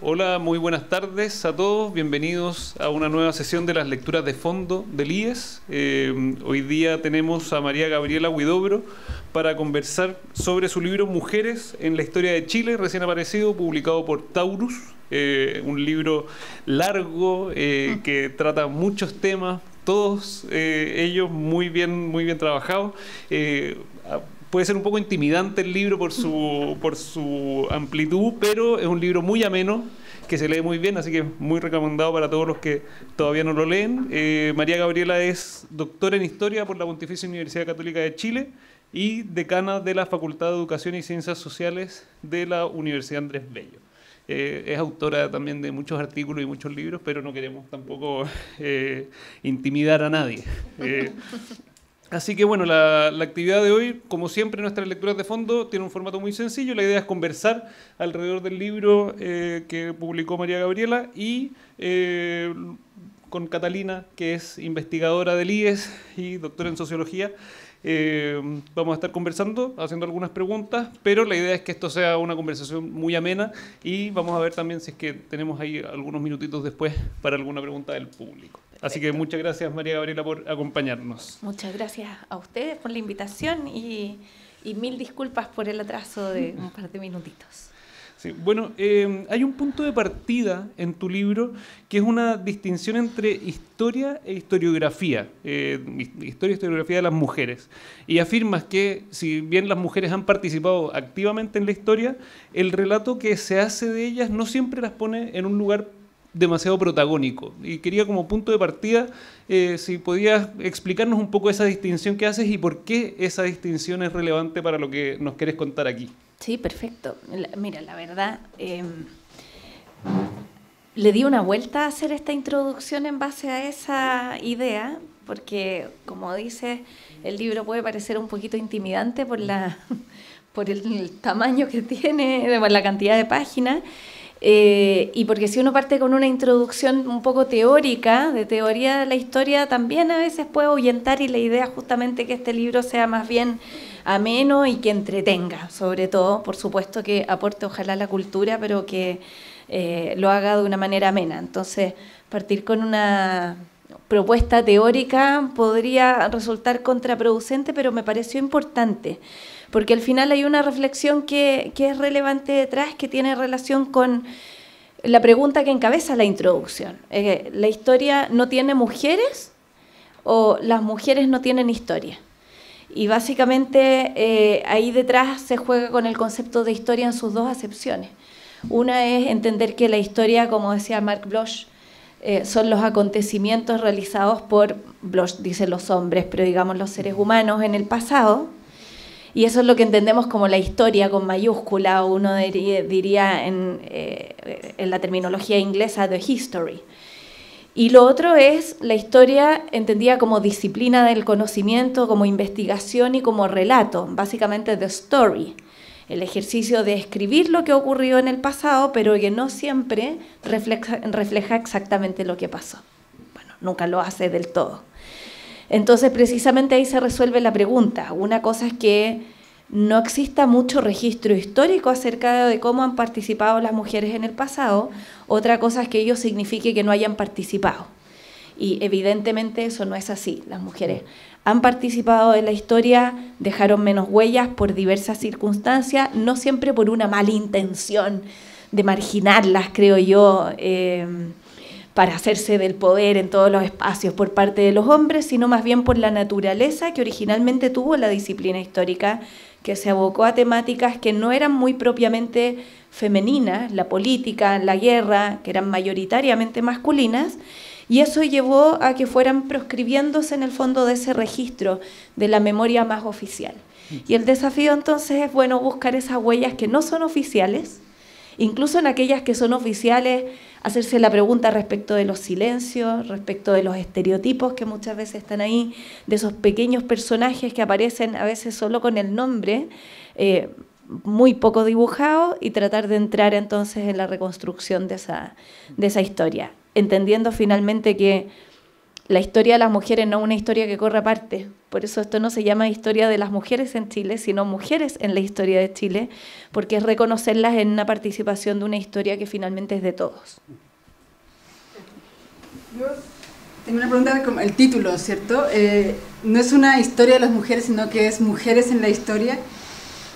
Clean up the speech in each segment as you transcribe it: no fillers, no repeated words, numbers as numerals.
Hola, muy buenas tardes a todos. Bienvenidos a una nueva sesión de las lecturas de fondo del IES. Hoy día tenemos a María Gabriela Huidobro para conversar sobre su libro Mujeres en la historia de Chile, recién aparecido, publicado por Taurus. Un libro largo que trata muchos temas, todos ellos muy bien trabajados. Puede ser un poco intimidante el libro por su amplitud, pero es un libro muy ameno, que se lee muy bien, así que muy recomendado para todos los que todavía no lo leen. María Gabriela es doctora en Historia por la Pontificia Universidad Católica de Chile y decana de la Facultad de Educación y Ciencias Sociales de la Universidad Andrés Bello. Es autora también de muchos artículos y muchos libros, pero no queremos tampoco intimidar a nadie. Así que bueno, la actividad de hoy, como siempre, nuestras lecturas de fondo tiene un formato muy sencillo. La idea es conversar alrededor del libro que publicó María Gabriela y con Catalina, que es investigadora del IES y doctora en sociología. Vamos a estar conversando, haciendo algunas preguntas, pero la idea es que esto sea una conversación muy amena y vamos a ver también si es que tenemos ahí algunos minutitos después para alguna pregunta del público. Así que muchas gracias, María Gabriela, por acompañarnos. Muchas gracias a ustedes por la invitación y mil disculpas por el atraso de un par de minutitos. Sí, bueno, hay un punto de partida en tu libro que es una distinción entre historia e historiografía, historia y historiografía de las mujeres. Y afirmas que, si bien las mujeres han participado activamente en la historia, el relato que se hace de ellas no siempre las pone en un lugar demasiado protagónico. Y quería, como punto de partida, si podías explicarnos un poco esa distinción que haces y por qué esa distinción es relevante para lo que nos querés contar aquí. Sí, perfecto. Mira, la verdad, le di una vuelta a hacer esta introducción en base a esa idea, porque, como dices, el libro puede parecer un poquito intimidante por el tamaño que tiene, por la cantidad de páginas, y porque si uno parte con una introducción un poco teórica, de teoría de la historia, también a veces puede ahuyentar, y la idea justamente que este libro sea más bien ameno y que entretenga, sobre todo, por supuesto que aporte ojalá la cultura, pero que lo haga de una manera amena. Entonces, partir con una propuesta teórica podría resultar contraproducente, pero me pareció importante, porque al final hay una reflexión que es relevante detrás, que tiene relación con la pregunta que encabeza la introducción. ¿La historia no tiene mujeres o las mujeres no tienen historia? Y básicamente ahí detrás se juega con el concepto de historia en sus dos acepciones. Una es entender que la historia, como decía Mark Bloch, son los acontecimientos realizados por, Bloch dice los hombres, pero digamos los seres humanos en el pasado, y eso es lo que entendemos como la historia con mayúscula, uno diría en la terminología inglesa the history. Y lo otro es la historia entendida como disciplina del conocimiento, como investigación y como relato, básicamente the story, el ejercicio de escribir lo que ocurrió en el pasado, pero que no siempre refleja exactamente lo que pasó. Bueno, nunca lo hace del todo. Entonces, precisamente ahí se resuelve la pregunta. Una cosa es que no exista mucho registro histórico acerca de cómo han participado las mujeres en el pasado. Otra cosa es que ello signifique que no hayan participado. Y evidentemente eso no es así. Las mujeres han participado en la historia, dejaron menos huellas por diversas circunstancias, no siempre por una mala intención de marginarlas, creo yo, para hacerse del poder en todos los espacios por parte de los hombres, sino más bien por la naturaleza que originalmente tuvo la disciplina histórica, que se abocó a temáticas que no eran muy propiamente femeninas, la política, la guerra, que eran mayoritariamente masculinas, y eso llevó a que fueran proscribiéndose en el fondo de ese registro de la memoria más oficial. Y el desafío entonces es, bueno, buscar esas huellas que no son oficiales, incluso en aquellas que son oficiales, hacerse la pregunta respecto de los silencios, respecto de los estereotipos que muchas veces están ahí, de esos pequeños personajes que aparecen a veces solo con el nombre, muy poco dibujado, y tratar de entrar entonces en la reconstrucción de esa historia, entendiendo finalmente que la historia de las mujeres no es una historia que corre aparte. Por eso esto no se llama historia de las mujeres en Chile, sino mujeres en la historia de Chile, porque es reconocerlas en una participación de una historia que finalmente es de todos. Yo tengo una pregunta como el título, ¿cierto? No es una historia de las mujeres, sino que es mujeres en la historia.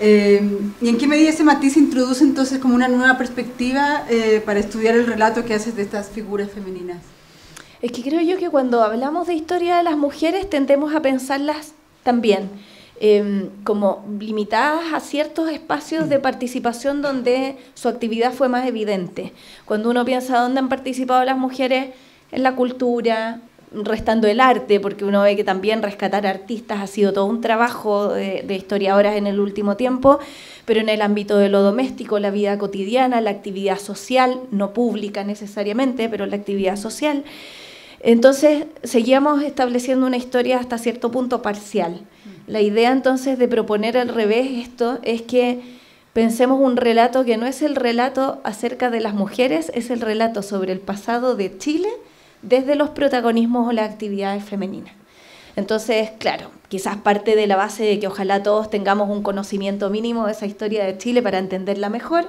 ¿Y en qué medida ese matiz introduce entonces como una nueva perspectiva para estudiar el relato que haces de estas figuras femeninas? Es que creo yo que cuando hablamos de historia de las mujeres tendemos a pensarlas también como limitadas a ciertos espacios de participación donde su actividad fue más evidente. Cuando uno piensa dónde han participado las mujeres en la cultura, restando el arte, porque uno ve que también rescatar artistas ha sido todo un trabajo de historiadoras en el último tiempo, pero en el ámbito de lo doméstico, la vida cotidiana, la actividad social, no pública necesariamente, pero la actividad social. Entonces, seguíamos estableciendo una historia hasta cierto punto parcial. La idea entonces de proponer al revés esto es que pensemos un relato que no es el relato acerca de las mujeres, es el relato sobre el pasado de Chile desde los protagonismos o las actividades femeninas. Entonces, claro, quizás parte de la base de que ojalá todos tengamos un conocimiento mínimo de esa historia de Chile para entenderla mejor,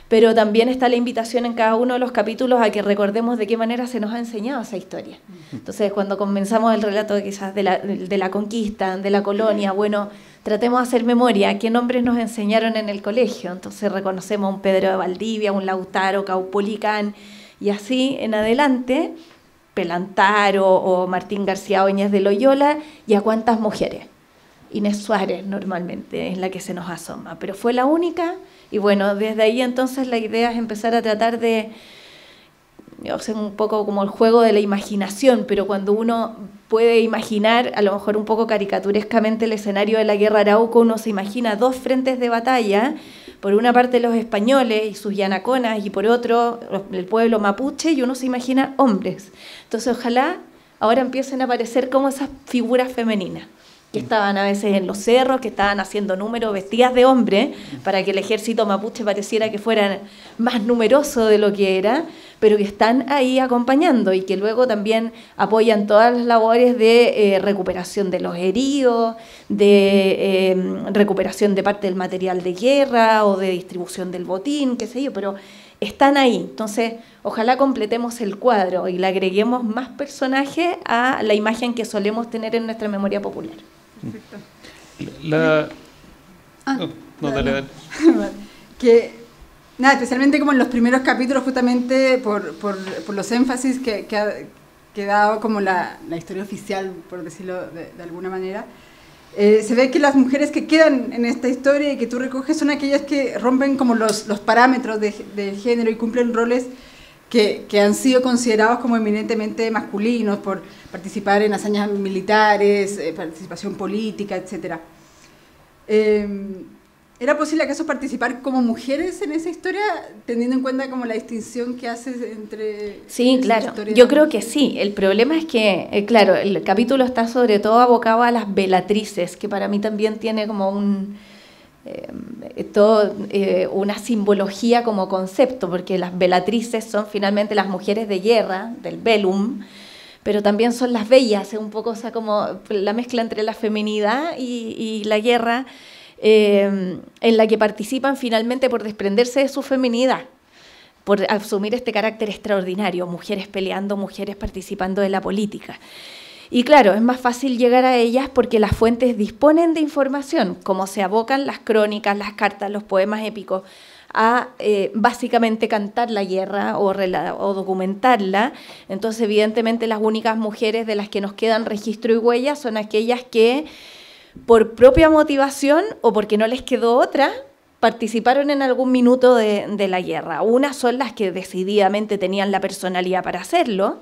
pero también está la invitación en cada uno de los capítulos a que recordemos de qué manera se nos ha enseñado esa historia. Entonces, cuando comenzamos el relato quizás de la conquista, de la colonia, bueno, tratemos de hacer memoria, qué nombres nos enseñaron en el colegio. Entonces reconocemos a un Pedro de Valdivia, un Lautaro, Caupolicán, y así en adelante, Pelantaro o Martín García Oñez de Loyola, y a cuántas mujeres. Inés Suárez normalmente es la que se nos asoma, pero fue la única. Y bueno, desde ahí entonces la idea es empezar a tratar de, o sea, un poco como el juego de la imaginación, pero cuando uno puede imaginar, a lo mejor un poco caricaturescamente, el escenario de la Guerra Arauco, uno se imagina dos frentes de batalla, por una parte los españoles y sus yanaconas, y por otro el pueblo mapuche, y uno se imagina hombres. Entonces ojalá ahora empiecen a aparecer como esas figuras femeninas, que estaban a veces en los cerros, que estaban haciendo números vestidas de hombre, para que el ejército mapuche pareciera que fuera más numeroso de lo que era, pero que están ahí acompañando y que luego también apoyan todas las labores de recuperación de los heridos, de recuperación de parte del material de guerra o de distribución del botín, qué sé yo, pero están ahí. Entonces, ojalá completemos el cuadro y le agreguemos más personajes a la imagen que solemos tener en nuestra memoria popular. Perfecto. Dale. Que, nada, especialmente como en los primeros capítulos, justamente por los énfasis que ha dado como la historia oficial, por decirlo de alguna manera, se ve que las mujeres que quedan en esta historia y que tú recoges son aquellas que rompen como los parámetros de género y cumplen roles que han sido considerados como eminentemente masculinos por participar en hazañas militares, participación política, etc. ¿Era posible acaso participar como mujeres en esa historia, teniendo en cuenta como la distinción que haces entre... Sí, claro, yo creo que sí. El problema es que, claro, el capítulo está sobre todo abocado a las velatrices, que para mí también tiene como una simbología como concepto, porque las velatrices son finalmente las mujeres de guerra, del velum, pero también son las bellas, es un poco, o sea, como la mezcla entre la feminidad y la guerra, en la que participan finalmente por desprenderse de su feminidad, por asumir este carácter extraordinario, mujeres peleando, mujeres participando de la política. Y claro, es más fácil llegar a ellas porque las fuentes disponen de información, como se abocan las crónicas, las cartas, los poemas épicos, a básicamente cantar la guerra o documentarla. Entonces, evidentemente, las únicas mujeres de las que nos quedan registro y huella son aquellas que, por propia motivación o porque no les quedó otra, participaron en algún minuto de la guerra. Unas son las que decididamente tenían la personalidad para hacerlo,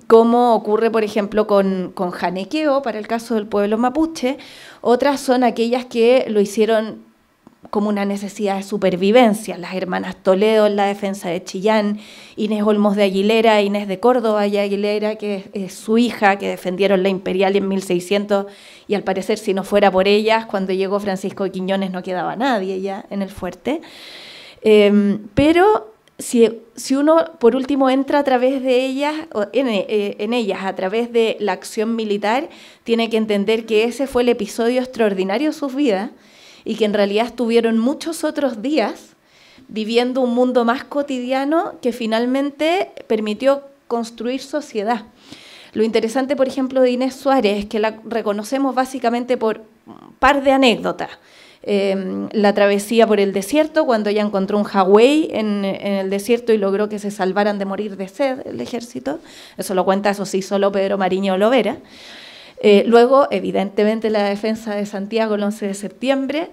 como ocurre, por ejemplo, con Janequeo, para el caso del pueblo mapuche. Otras son aquellas que lo hicieron como una necesidad de supervivencia, las hermanas Toledo en la defensa de Chillán, Inés Olmos de Aguilera, Inés de Córdoba y Aguilera, que es su hija, que defendieron la Imperial en 1600, y al parecer si no fuera por ellas, cuando llegó Francisco de Quiñones no quedaba nadie ya en el fuerte. Pero si uno, por último, entra a través de ellas, o en ellas, a través de la acción militar, tiene que entender que ese fue el episodio extraordinario de sus vidas y que en realidad estuvieron muchos otros días viviendo un mundo más cotidiano que finalmente permitió construir sociedad. Lo interesante, por ejemplo, de Inés Suárez es que la reconocemos básicamente por un par de anécdotas. La travesía por el desierto, cuando ella encontró un Hawái en el desierto y logró que se salvaran de morir de sed el ejército. Eso lo cuenta, eso sí, solo Pedro Mariño Lovera. Luego, evidentemente, la defensa de Santiago el 11 de septiembre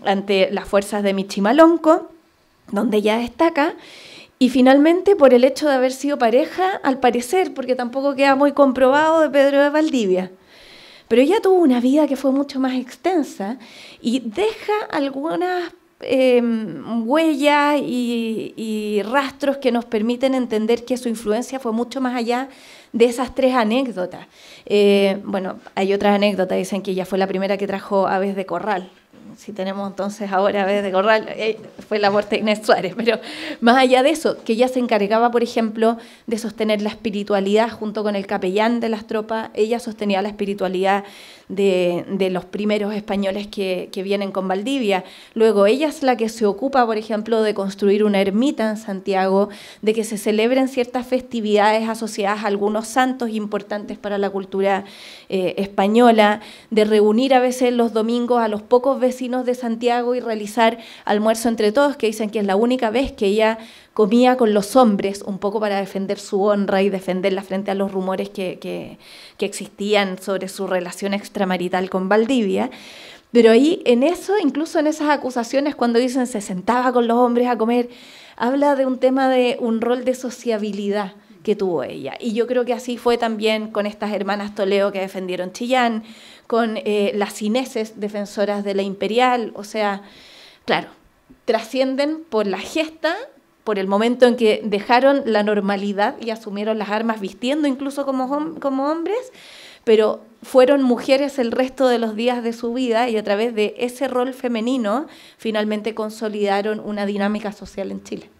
ante las fuerzas de Michimalonco, donde ella destaca. Y finalmente, por el hecho de haber sido pareja, al parecer, porque tampoco queda muy comprobado, de Pedro de Valdivia. Pero ella tuvo una vida que fue mucho más extensa y deja algunas huellas y rastros que nos permiten entender que su influencia fue mucho más allá de esas 3 anécdotas. Bueno, hay otras anécdotas, dicen que ella fue la primera que trajo aves de corral. Si tenemos entonces ahora aves de corral, fue la muerte de Inés Suárez, pero más allá de eso, que ella se encargaba, por ejemplo, de sostener la espiritualidad junto con el capellán de las tropas. Ella sostenía la espiritualidad de los primeros españoles que vienen con Valdivia. Luego ella es la que se ocupa, por ejemplo, de construir una ermita en Santiago, de que se celebren ciertas festividades asociadas a algunos santos importantes para la cultura española, de reunir a veces los domingos a los pocos vecinos de Santiago y realizar almuerzo entre todos, que dicen que es la única vez que ella comía con los hombres, un poco para defender su honra y defenderla frente a los rumores que existían sobre su relación extramarital con Valdivia. Pero ahí, en eso, incluso en esas acusaciones, cuando dicen se sentaba con los hombres a comer, habla de un tema de un rol de sociabilidad que tuvo ella. Y yo creo que así fue también con estas hermanas Toledo que defendieron Chillán, con las Ineses, defensoras de la Imperial. O sea, claro, trascienden por la gesta, por el momento en que dejaron la normalidad y asumieron las armas vistiendo incluso como hombres, pero fueron mujeres el resto de los días de su vida y a través de ese rol femenino finalmente consolidaron una dinámica social en Chile.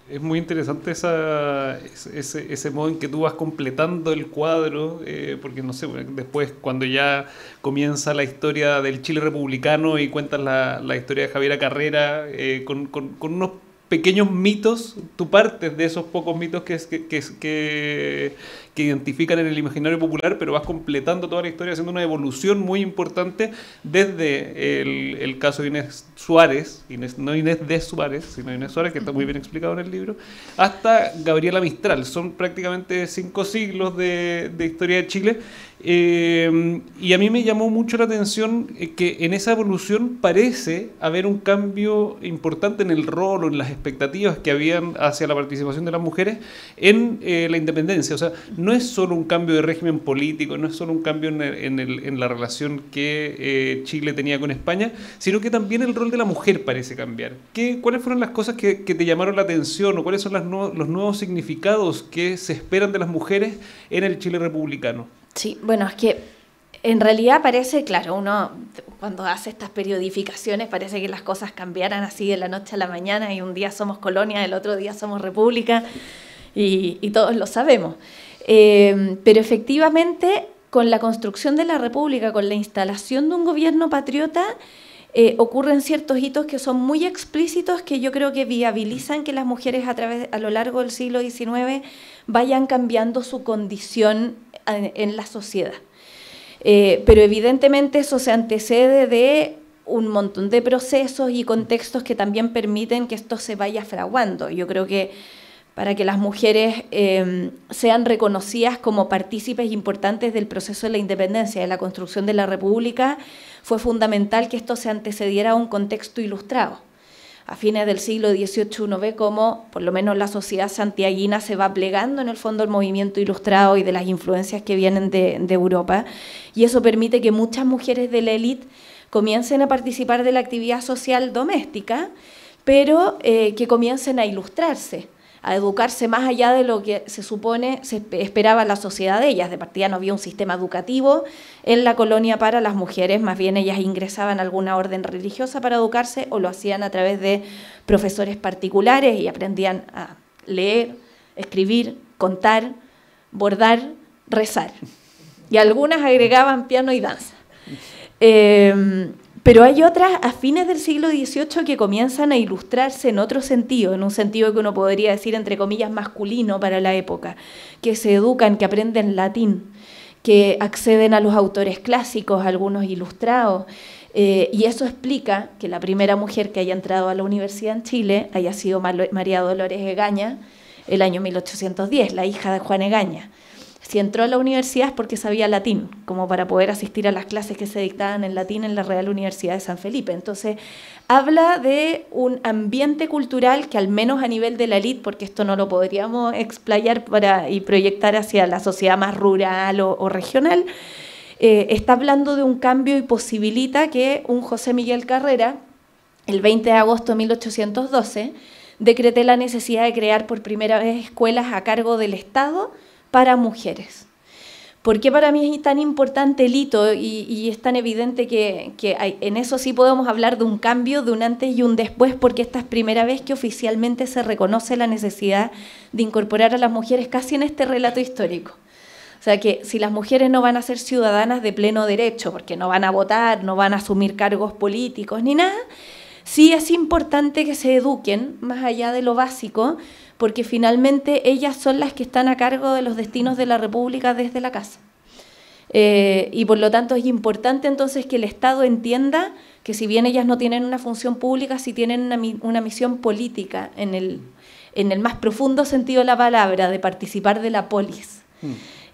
Es muy interesante ese modo en que tú vas completando el cuadro, porque no sé, después cuando ya comienza la historia del Chile republicano y cuentas la historia de Javiera Carrera, con unos pequeños mitos, tú partes de esos pocos mitos que identifican en el imaginario popular, pero vas completando toda la historia, haciendo una evolución muy importante desde el caso de Inés Suárez, no Inés de Suárez, sino Inés Suárez, que está muy bien explicado en el libro, hasta Gabriela Mistral. Son prácticamente 5 siglos de historia de Chile. Y a mí me llamó mucho la atención que en esa evolución parece haber un cambio importante en el rol o en las expectativas que habían hacia la participación de las mujeres en la independencia. O sea, no es solo un cambio de régimen político, no es solo un cambio en la relación que Chile tenía con España, sino que también el rol de la mujer parece cambiar. ¿Cuáles fueron las cosas que te llamaron la atención o cuáles son los nuevos significados que se esperan de las mujeres en el Chile republicano? Sí, bueno, es que en realidad parece, claro, uno cuando hace estas periodificaciones parece que las cosas cambiaran así de la noche a la mañana y un día somos colonia, el otro día somos república y todos lo sabemos. Pero efectivamente, con la construcción de la república, con la instalación de un gobierno patriota, ocurren ciertos hitos que son muy explícitos que yo creo que viabilizan que las mujeres a lo largo del siglo XIX vayan cambiando su condición en la sociedad. Pero evidentemente eso se antecede de un montón de procesos y contextos que también permiten que esto se vaya fraguando. Yo creo que para que las mujeres sean reconocidas como partícipes importantes del proceso de la independencia, de la construcción de la República, fue fundamental que esto se antecediera a un contexto ilustrado. A fines del siglo XVIII uno ve cómo, por lo menos la sociedad santiaguina se va plegando en el fondo al movimiento ilustrado y de las influencias que vienen de Europa, y eso permite que muchas mujeres de la élite comiencen a participar de la actividad social doméstica, pero que comiencen a ilustrarse, a educarse más allá de lo que se supone se esperaba la sociedad de ellas. De partida no había un sistema educativo en la colonia para las mujeres, más bien ellas ingresaban a alguna orden religiosa para educarse o lo hacían a través de profesores particulares y aprendían a leer, escribir, contar, bordar, rezar. Y algunas agregaban piano y danza. Pero hay otras a fines del siglo XVIII que comienzan a ilustrarse en otro sentido, en un sentido que uno podría decir entre comillas masculino para la época, que se educan, que aprenden latín, que acceden a los autores clásicos, algunos ilustrados, y eso explica que la primera mujer que haya entrado a la universidad en Chile haya sido María Dolores Egaña, el año 1810, la hija de Juan Egaña. Si entró a la universidad es porque sabía latín, como para poder asistir a las clases que se dictaban en latín en la Real Universidad de San Felipe. Entonces, habla de un ambiente cultural que al menos a nivel de la élite, porque esto no lo podríamos explayar y proyectar hacia la sociedad más rural o regional, está hablando de un cambio y posibilita que un José Miguel Carrera, el 20 de agosto de 1812, decrete la necesidad de crear por primera vez escuelas a cargo del Estado para mujeres. ¿Por qué para mí es tan importante el hito y es tan evidente que en eso sí podemos hablar de un cambio, de un antes y un después, porque esta es primera vez que oficialmente se reconoce la necesidad de incorporar a las mujeres casi en este relato histórico? O sea que si las mujeres no van a ser ciudadanas de pleno derecho, porque no van a votar, no van a asumir cargos políticos ni nada, sí es importante que se eduquen más allá de lo básico, porque finalmente ellas son las que están a cargo de los destinos de la República desde la casa. Y por lo tanto es importante entonces que el Estado entienda que si bien ellas no tienen una función pública, sí tienen una misión política en el más profundo sentido de la palabra, de participar de la polis.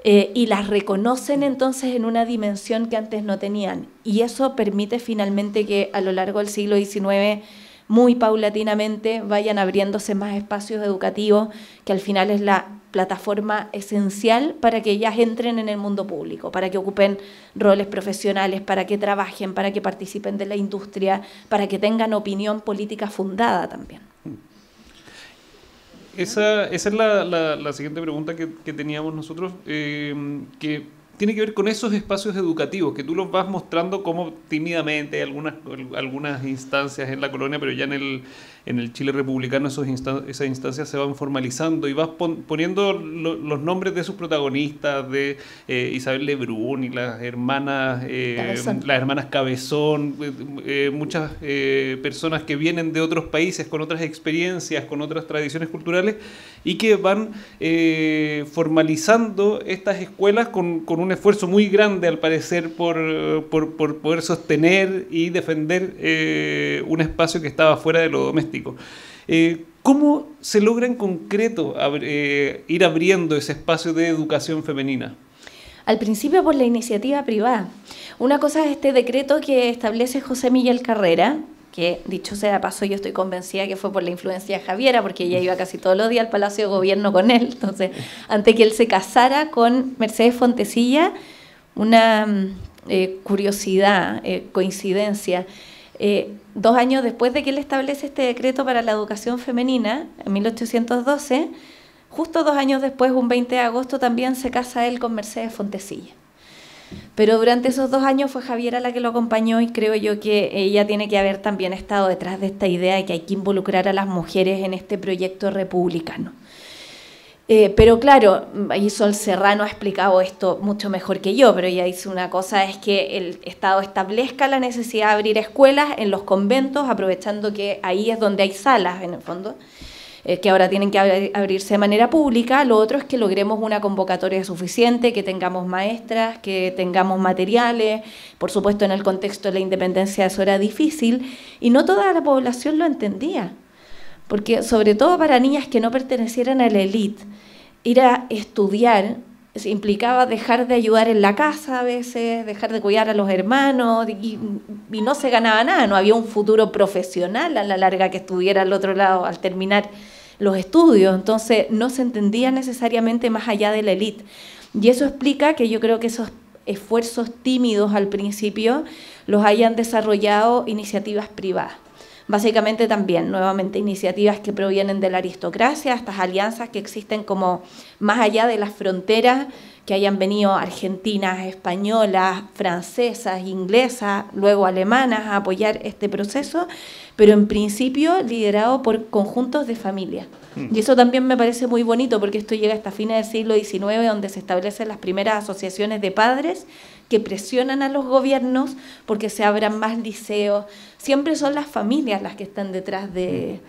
Y las reconocen entonces en una dimensión que antes no tenían. Y eso permite finalmente que a lo largo del siglo XIX muy paulatinamente vayan abriéndose más espacios educativos, que al final es la plataforma esencial para que ellas entren en el mundo público, para que ocupen roles profesionales, para que trabajen, para que participen de la industria, para que tengan opinión política fundada también. Esa es la siguiente pregunta que teníamos nosotros, que tiene que ver con esos espacios educativos, que tú los vas mostrando como tímidamente, algunas instancias en la colonia, pero ya en el Chile republicano esas instancias se van formalizando y vas poniendo los nombres de sus protagonistas, de Isabel Lebrun y las hermanas Cabezón, muchas personas que vienen de otros países con otras experiencias, con otras tradiciones culturales y que van formalizando estas escuelas con un esfuerzo muy grande, al parecer, por poder sostener y defender un espacio que estaba fuera de lo doméstico. ¿Cómo se logra en concreto ir abriendo ese espacio de educación femenina? Al principio por la iniciativa privada. Una cosa es este decreto que establece José Miguel Carrera, que dicho sea de paso yo estoy convencida que fue por la influencia de Javiera, porque ella iba casi todos los días al Palacio de Gobierno con él. Entonces, antes que él se casara con Mercedes Fontecilla, una curiosidad, coincidencia, 2 años después de que él establece este decreto para la educación femenina, en 1812, justo 2 años después, un 20 de agosto, también se casa él con Mercedes Fontecilla. Pero durante esos 2 años fue Javiera la que lo acompañó y creo yo que ella tiene que haber también estado detrás de esta idea de que hay que involucrar a las mujeres en este proyecto republicano. Pero claro, ahí Sol Serrano ha explicado esto mucho mejor que yo, pero ella dice una cosa, es que el Estado establezca la necesidad de abrir escuelas en los conventos, aprovechando que ahí es donde hay salas, en el fondo, que ahora tienen que abrirse de manera pública. Lo otro es que logremos una convocatoria suficiente, que tengamos maestras, que tengamos materiales. Por supuesto, en el contexto de la independencia eso era difícil, y no toda la población lo entendía. Porque sobre todo para niñas que no pertenecieran a la élite, ir a estudiar implicaba dejar de ayudar en la casa a veces, dejar de cuidar a los hermanos, y no se ganaba nada, no había un futuro profesional a la larga que estuviera al otro lado al terminar los estudios, entonces no se entendía necesariamente más allá de la élite. Y eso explica que yo creo que esos esfuerzos tímidos al principio los hayan desarrollado iniciativas privadas. Básicamente también, nuevamente, iniciativas que provienen de la aristocracia, estas alianzas que existen como más allá de las fronteras, que hayan venido argentinas, españolas, francesas, inglesas, luego alemanas a apoyar este proceso, pero en principio liderado por conjuntos de familias. Y eso también me parece muy bonito, porque esto llega hasta fines del siglo XIX, donde se establecen las primeras asociaciones de padres que presionan a los gobiernos porque se abran más liceos. Siempre son las familias las que están detrás de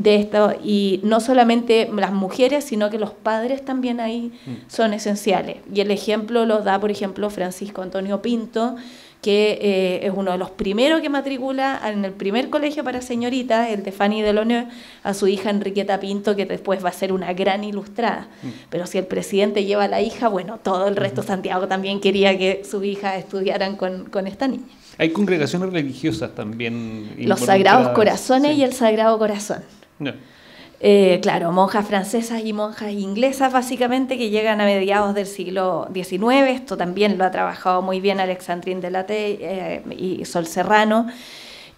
esto, y no solamente las mujeres, sino que los padres también ahí son esenciales. Y el ejemplo lo da, por ejemplo, Francisco Antonio Pinto, que es uno de los primeros que matricula en el primer colegio para señoritas, el de Fanny Delaunay, a su hija Enriqueta Pinto, que después va a ser una gran ilustrada. Pero si el presidente lleva a la hija, bueno, todo el resto de Santiago también quería que sus hijas estudiaran con esta niña. Hay congregaciones religiosas también. Los Sagrados Corazones, sí. Y el Sagrado Corazón. No. Claro, monjas francesas y monjas inglesas básicamente, que llegan a mediados del siglo XIX. Esto también lo ha trabajado muy bien Alexandrine Delatey y Sol Serrano.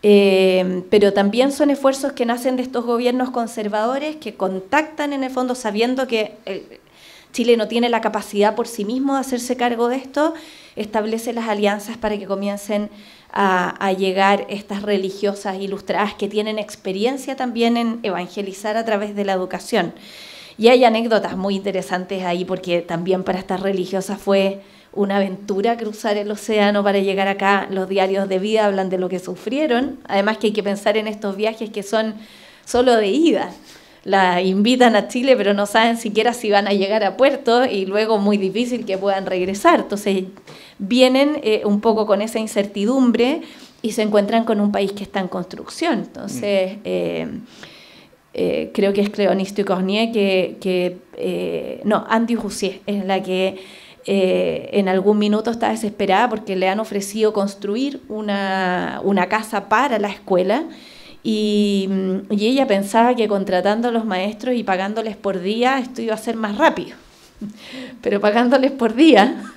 Pero también son esfuerzos que nacen de estos gobiernos conservadores que contactan en el fondo, sabiendo que Chile no tiene la capacidad por sí mismo de hacerse cargo de esto, establece las alianzas para que comiencen a llegar estas religiosas ilustradas que tienen experiencia también en evangelizar a través de la educación. Y hay anécdotas muy interesantes ahí, porque también para estas religiosas fue una aventura cruzar el océano para llegar acá. Los diarios de vida hablan de lo que sufrieron, además que hay que pensar en estos viajes que son solo de ida. La invitan a Chile, pero no saben siquiera si van a llegar a puerto, y luego muy difícil que puedan regresar. Entonces vienen un poco con esa incertidumbre y se encuentran con un país que está en construcción. Entonces creo que es Cléoniste du Cornier Andy Roussier es la que en algún minuto está desesperada porque le han ofrecido construir una casa para la escuela. Y ella pensaba que contratando a los maestros y pagándoles por día esto iba a ser más rápido, pero pagándoles por día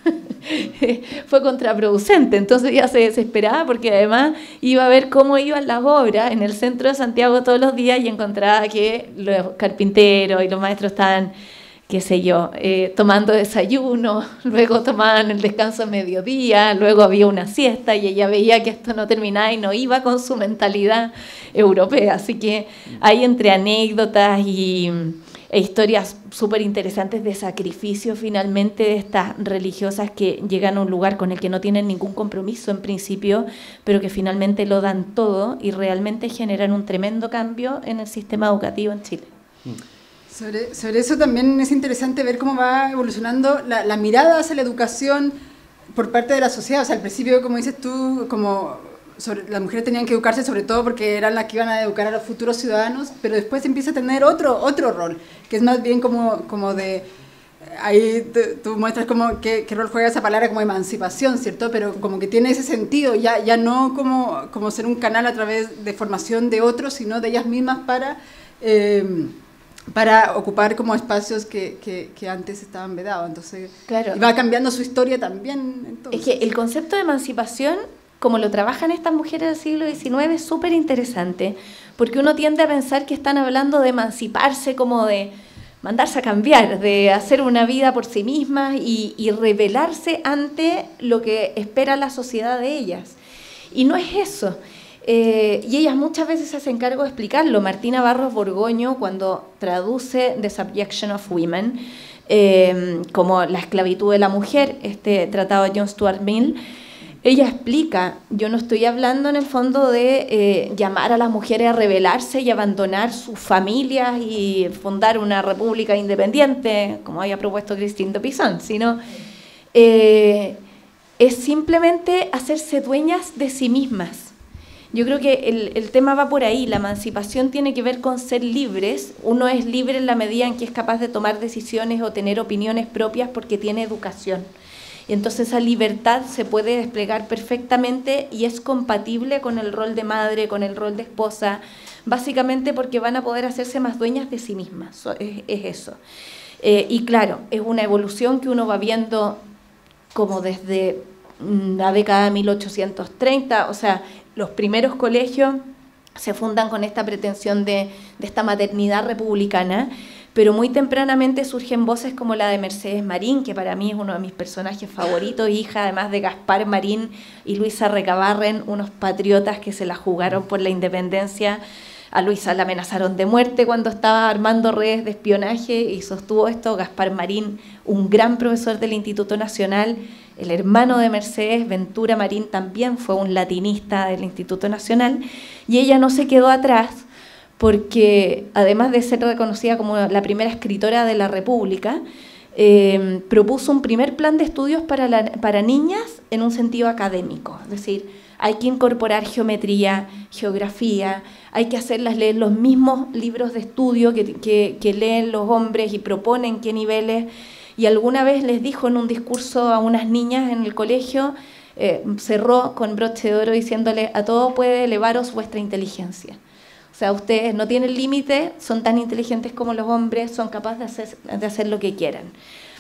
fue contraproducente. Entonces ella se desesperaba porque además iba a ver cómo iban las obras en el centro de Santiago todos los días, y encontraba que los carpinteros y los maestros estaban, qué sé yo, tomando desayuno, luego tomaban el descanso a mediodía, luego había una siesta, y ella veía que esto no terminaba y no iba con su mentalidad europea. Así que hay entre anécdotas e historias súper interesantes de sacrificio finalmente de estas religiosas que llegan a un lugar con el que no tienen ningún compromiso en principio, pero que finalmente lo dan todo y realmente generan un tremendo cambio en el sistema educativo en Chile. Sobre eso también es interesante ver cómo va evolucionando la mirada hacia la educación por parte de la sociedad. O sea, al principio, como dices tú, las mujeres tenían que educarse sobre todo porque eran las que iban a educar a los futuros ciudadanos, pero después empieza a tener otro rol, que es más bien como de... Ahí tú muestras qué rol juega esa palabra como emancipación, ¿cierto? Pero como que tiene ese sentido, ya no como ser un canal a través de formación de otros, sino de ellas mismas para ocupar como espacios que antes estaban vedados. Entonces, claro, va cambiando su historia también. Entonces. Es que el concepto de emancipación, como lo trabajan estas mujeres del siglo XIX, es súper interesante, porque uno tiende a pensar que están hablando de emanciparse, como de mandarse a cambiar, de hacer una vida por sí mismas y rebelarse ante lo que espera la sociedad de ellas. Y no es eso. Y ellas muchas veces se hacen cargo de explicarlo. Martina Barros Borgoño, cuando traduce The Subjection of Women, como la esclavitud de la mujer, este tratado de John Stuart Mill, ella explica, yo no estoy hablando en el fondo de llamar a las mujeres a rebelarse y abandonar sus familias y fundar una república independiente, como había propuesto Christine de Pizan, sino es simplemente hacerse dueñas de sí mismas. Yo creo que el tema va por ahí. La emancipación tiene que ver con ser libres. Uno es libre en la medida en que es capaz de tomar decisiones o tener opiniones propias porque tiene educación. Y entonces esa libertad se puede desplegar perfectamente y es compatible con el rol de madre, con el rol de esposa, básicamente porque van a poder hacerse más dueñas de sí mismas. Es eso. Y claro, es una evolución que uno va viendo como desde la década de 1830, o sea, los primeros colegios se fundan con esta pretensión de esta maternidad republicana, pero muy tempranamente surgen voces como la de Mercedes Marín, que para mí es uno de mis personajes favoritos, hija además de Gaspar Marín y Luisa Recabarren, unos patriotas que se la jugaron por la independencia. A Luisa la amenazaron de muerte cuando estaba armando redes de espionaje y sostuvo esto. Gaspar Marín, un gran profesor del Instituto Nacional, el hermano de Mercedes, Ventura Marín, también fue un latinista del Instituto Nacional, y ella no se quedó atrás porque, además de ser reconocida como la primera escritora de la República, propuso un primer plan de estudios para niñas en un sentido académico, es decir, hay que incorporar geometría, geografía, hay que hacerlas leer los mismos libros de estudio que leen los hombres y proponen qué niveles. Y alguna vez les dijo en un discurso a unas niñas en el colegio, cerró con broche de oro diciéndole: a todo puede elevaros vuestra inteligencia. O sea, ustedes no tienen límite, son tan inteligentes como los hombres, son capaces de hacer lo que quieran.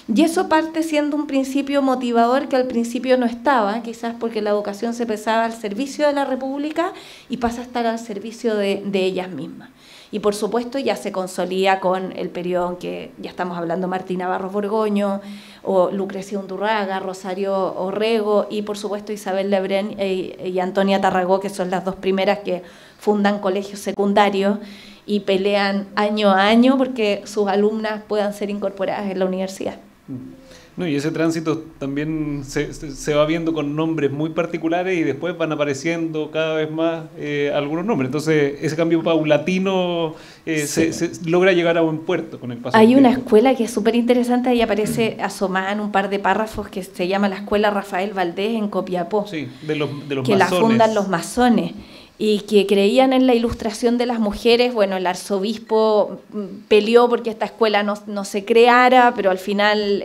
Y eso parte siendo un principio motivador que al principio no estaba, quizás porque la educación se pensaba al servicio de la República y pasa a estar al servicio de ellas mismas. Y por supuesto ya se consolida con el periodo en que ya estamos hablando Martina Barros Borgoño, o Lucrecia Undurraga, Rosario Orrego y por supuesto Isabel Lebrén y Antonia Tarragó, que son las dos primeras que fundan colegios secundarios y pelean año a año porque sus alumnas puedan ser incorporadas en la universidad. No, y ese tránsito también se va viendo con nombres muy particulares y después van apareciendo cada vez más algunos nombres. Entonces, ese cambio paulatino se logra llegar a buen puerto con el paso del tiempo. Hay una escuela que es súper interesante, ahí aparece asomada en un par de párrafos, que se llama la Escuela Rafael Valdés en Copiapó. Sí, de los que masones. La fundan los masones. Y que creían en la ilustración de las mujeres. Bueno, el arzobispo peleó porque esta escuela no se creara, pero al final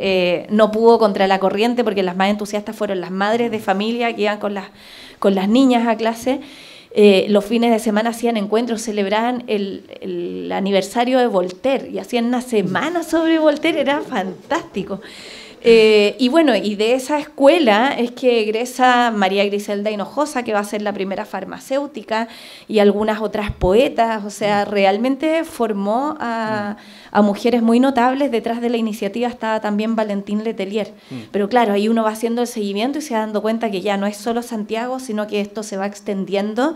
no pudo contra la corriente, porque las más entusiastas fueron las madres de familia que iban con las niñas a clase. Los fines de semana hacían encuentros, celebraban el aniversario de Voltaire y hacían una semana sobre Voltaire, era fantástico. Y bueno, y de esa escuela es que egresa María Griselda Hinojosa, que va a ser la primera farmacéutica, y algunas otras poetas. O sea, realmente formó a mujeres muy notables. Detrás de la iniciativa estaba también Valentín Letelier. Pero claro, ahí uno va haciendo el seguimiento y se va dando cuenta que ya no es solo Santiago, sino que esto se va extendiendo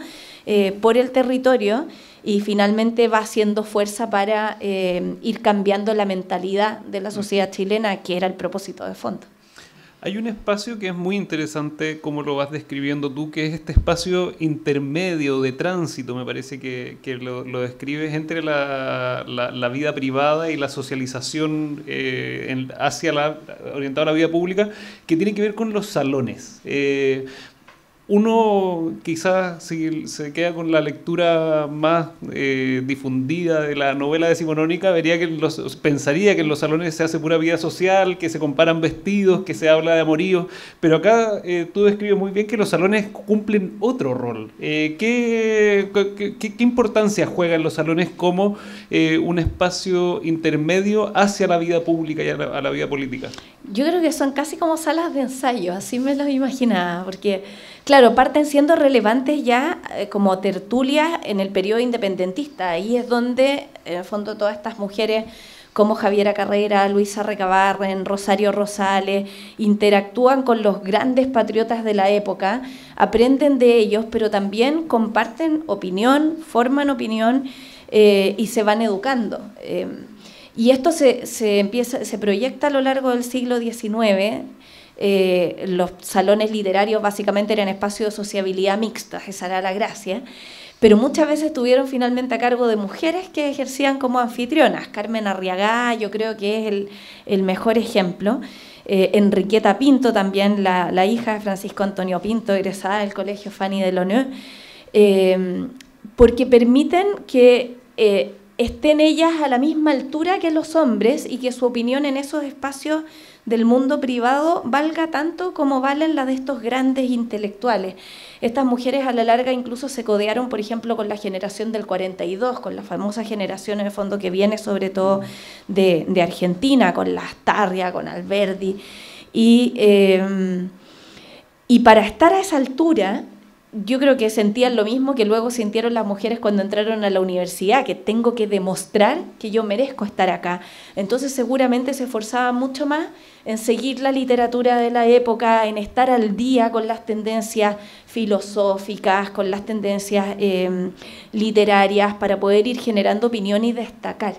por el territorio, y finalmente va haciendo fuerza para ir cambiando la mentalidad de la sociedad chilena, que era el propósito de fondo. Hay un espacio que es muy interesante, como lo vas describiendo tú, que es este espacio intermedio de tránsito, me parece que lo describes entre la vida privada y la socialización orientada a la vida pública, que tiene que ver con los salones. Uno quizás, si se queda con la lectura más difundida de la novela decimonónica, pensaría que en los salones se hace pura vida social, que se comparan vestidos, que se habla de amoríos, pero acá tú describes muy bien que los salones cumplen otro rol. ¿Qué importancia juegan los salones como un espacio intermedio hacia la vida pública y a la vida política? Yo creo que son casi como salas de ensayo, así me los imaginaba, porque claro, parten siendo relevantes ya como tertulias en el periodo independentista. Ahí es donde, en el fondo, todas estas mujeres como Javiera Carrera, Luisa Recabarren, Rosario Rosales, interactúan con los grandes patriotas de la época, aprenden de ellos, pero también comparten opinión, forman opinión y se van educando. Y esto se proyecta a lo largo del siglo XIX. Los salones literarios básicamente eran espacios de sociabilidad mixta, esa era la gracia, pero muchas veces estuvieron finalmente a cargo de mujeres que ejercían como anfitrionas. Carmen Arriagá, yo creo que es el mejor ejemplo. Enriqueta Pinto también, la hija de Francisco Antonio Pinto, egresada del Colegio Fanny Deloneux, porque permiten que estén ellas a la misma altura que los hombres y que su opinión en esos espacios del mundo privado valga tanto como valen la de estos grandes intelectuales. Estas mujeres a la larga incluso se codearon, por ejemplo, con la generación del 42, con la famosa generación en el fondo que viene sobre todo de Argentina, con Lastarria, con Alberdi. Y para estar a esa altura yo creo que sentían lo mismo que luego sintieron las mujeres cuando entraron a la universidad, que tengo que demostrar que yo merezco estar acá. Entonces seguramente se esforzaban mucho más en seguir la literatura de la época, en estar al día con las tendencias filosóficas, con las tendencias literarias, para poder ir generando opinión y destacar.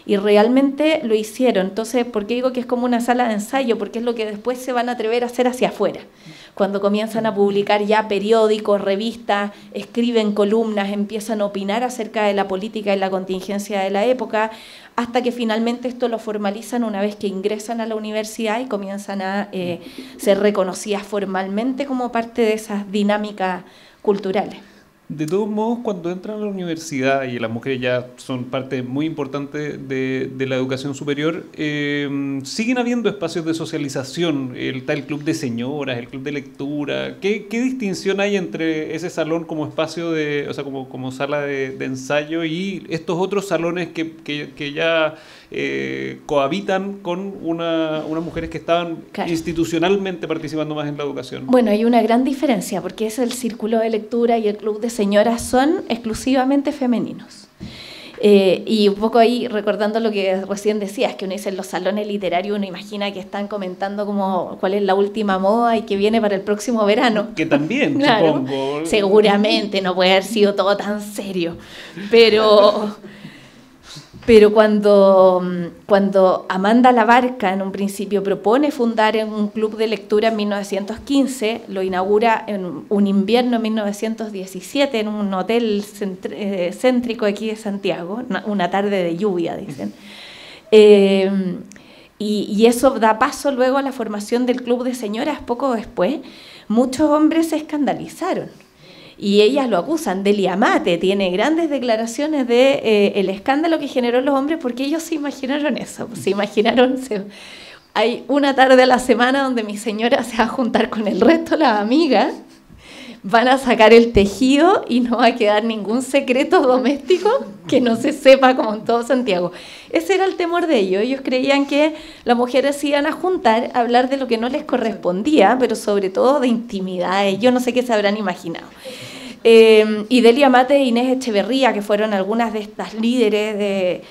Y realmente lo hicieron. Entonces, ¿por qué digo que es como una sala de ensayo? Porque es lo que después se van a atrever a hacer hacia afuera. Cuando comienzan a publicar ya periódicos, revistas, escriben columnas, empiezan a opinar acerca de la política y la contingencia de la época, hasta que finalmente esto lo formalizan una vez que ingresan a la universidad y comienzan a ser reconocidas formalmente como parte de esas dinámicas culturales. De todos modos, cuando entran a la universidad y las mujeres ya son parte muy importante de la educación superior, siguen habiendo espacios de socialización, está el club de señoras, el club de lectura. ¿Qué distinción hay entre ese salón como espacio de, o sea, como sala de ensayo y estos otros salones que ya cohabitan con unas mujeres que estaban institucionalmente participando más en la educación? Bueno, hay una gran diferencia, porque es el círculo de lectura y el club de señoras son exclusivamente femeninos. Y un poco ahí, recordando lo que recién decías, que uno dice en los salones literarios, uno imagina que están comentando como cuál es la última moda y que viene para el próximo verano. Que también, claro, supongo. Seguramente, no puede haber sido todo tan serio. Pero cuando Amanda Labarca en un principio propone fundar un club de lectura en 1915, lo inaugura en un invierno en 1917 en un hotel céntrico aquí de Santiago, una tarde de lluvia, dicen. Y eso da paso luego a la formación del club de señoras poco después. Muchos hombres se escandalizaron. Y ellas lo acusan. Delia Mate tiene grandes declaraciones de el escándalo que generó los hombres, porque ellos se imaginaron eso. Hay una tarde a la semana donde mi señora se va a juntar con el resto de las amigas, van a sacar el tejido y no va a quedar ningún secreto doméstico que no se sepa, como en todo Santiago. Ese era el temor de ellos. Ellos creían que las mujeres se iban a juntar a hablar de lo que no les correspondía, pero sobre todo de intimidades. Yo no sé qué se habrán imaginado. Y Delia Mate e Inés Echeverría, que fueron algunas de estas líderes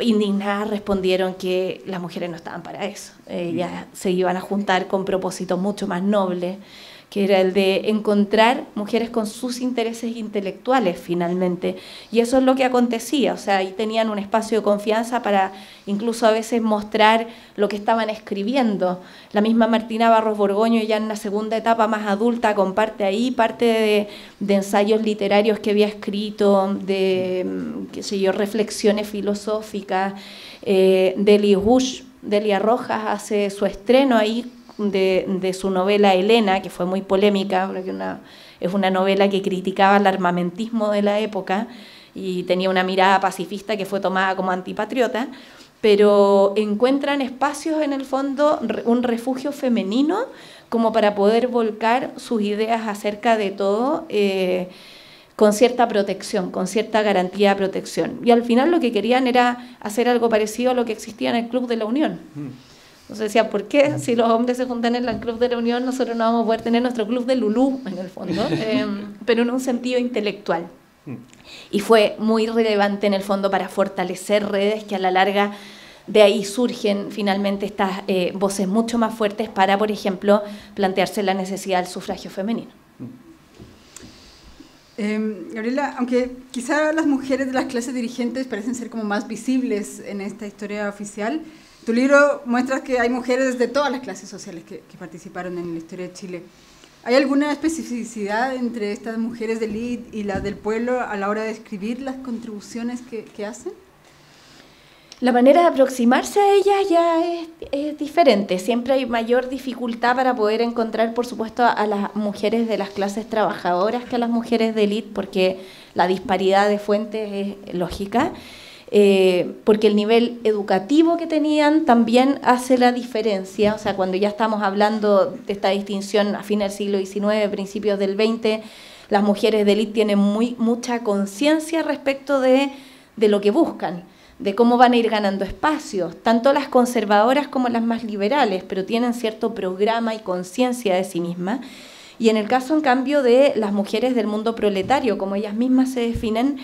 indignadas, respondieron que las mujeres no estaban para eso. Ellas se iban a juntar con propósitos mucho más nobles, que era el de encontrar mujeres con sus intereses intelectuales finalmente. Y eso es lo que acontecía, o sea, ahí tenían un espacio de confianza para incluso a veces mostrar lo que estaban escribiendo. La misma Martina Barros Borgoño, ya en la segunda etapa más adulta, comparte ahí parte de ensayos literarios que había escrito, de, qué sé yo, reflexiones filosóficas. Delia Rojas hace su estreno ahí de su novela Elena, que fue muy polémica, porque es una novela que criticaba el armamentismo de la época y tenía una mirada pacifista que fue tomada como antipatriota, pero encuentran espacios en el fondo, un refugio femenino como para poder volcar sus ideas acerca de todo con cierta protección, con cierta garantía de protección. Y al final lo que querían era hacer algo parecido a lo que existía en el Club de la Unión. Entonces decía, ¿por qué si los hombres se juntan en el Club de la Unión nosotros no vamos a poder tener nuestro Club de Lulú, en el fondo? Pero en un sentido intelectual. Y fue muy relevante en el fondo para fortalecer redes que a la larga de ahí surgen finalmente estas voces mucho más fuertes para, por ejemplo, plantearse la necesidad del sufragio femenino. Gabriela, aunque quizá las mujeres de las clases dirigentes parecen ser como más visibles en esta historia oficial, tu libro muestra que hay mujeres de todas las clases sociales que participaron en la historia de Chile. ¿Hay alguna especificidad entre estas mujeres de élite y las del pueblo a la hora de escribir las contribuciones que hacen? La manera de aproximarse a ellas ya es diferente. Siempre hay mayor dificultad para poder encontrar, por supuesto, a las mujeres de las clases trabajadoras que a las mujeres de élite, porque la disparidad de fuentes es lógica. Porque el nivel educativo que tenían también hace la diferencia. O sea, cuando ya estamos hablando de esta distinción a fines del siglo XIX, principios del XX, las mujeres de élite tienen mucha conciencia respecto de lo que buscan, de cómo van a ir ganando espacios, tanto las conservadoras como las más liberales, pero tienen cierto programa y conciencia de sí mismas. Y en el caso, en cambio, de las mujeres del mundo proletario, como ellas mismas se definen,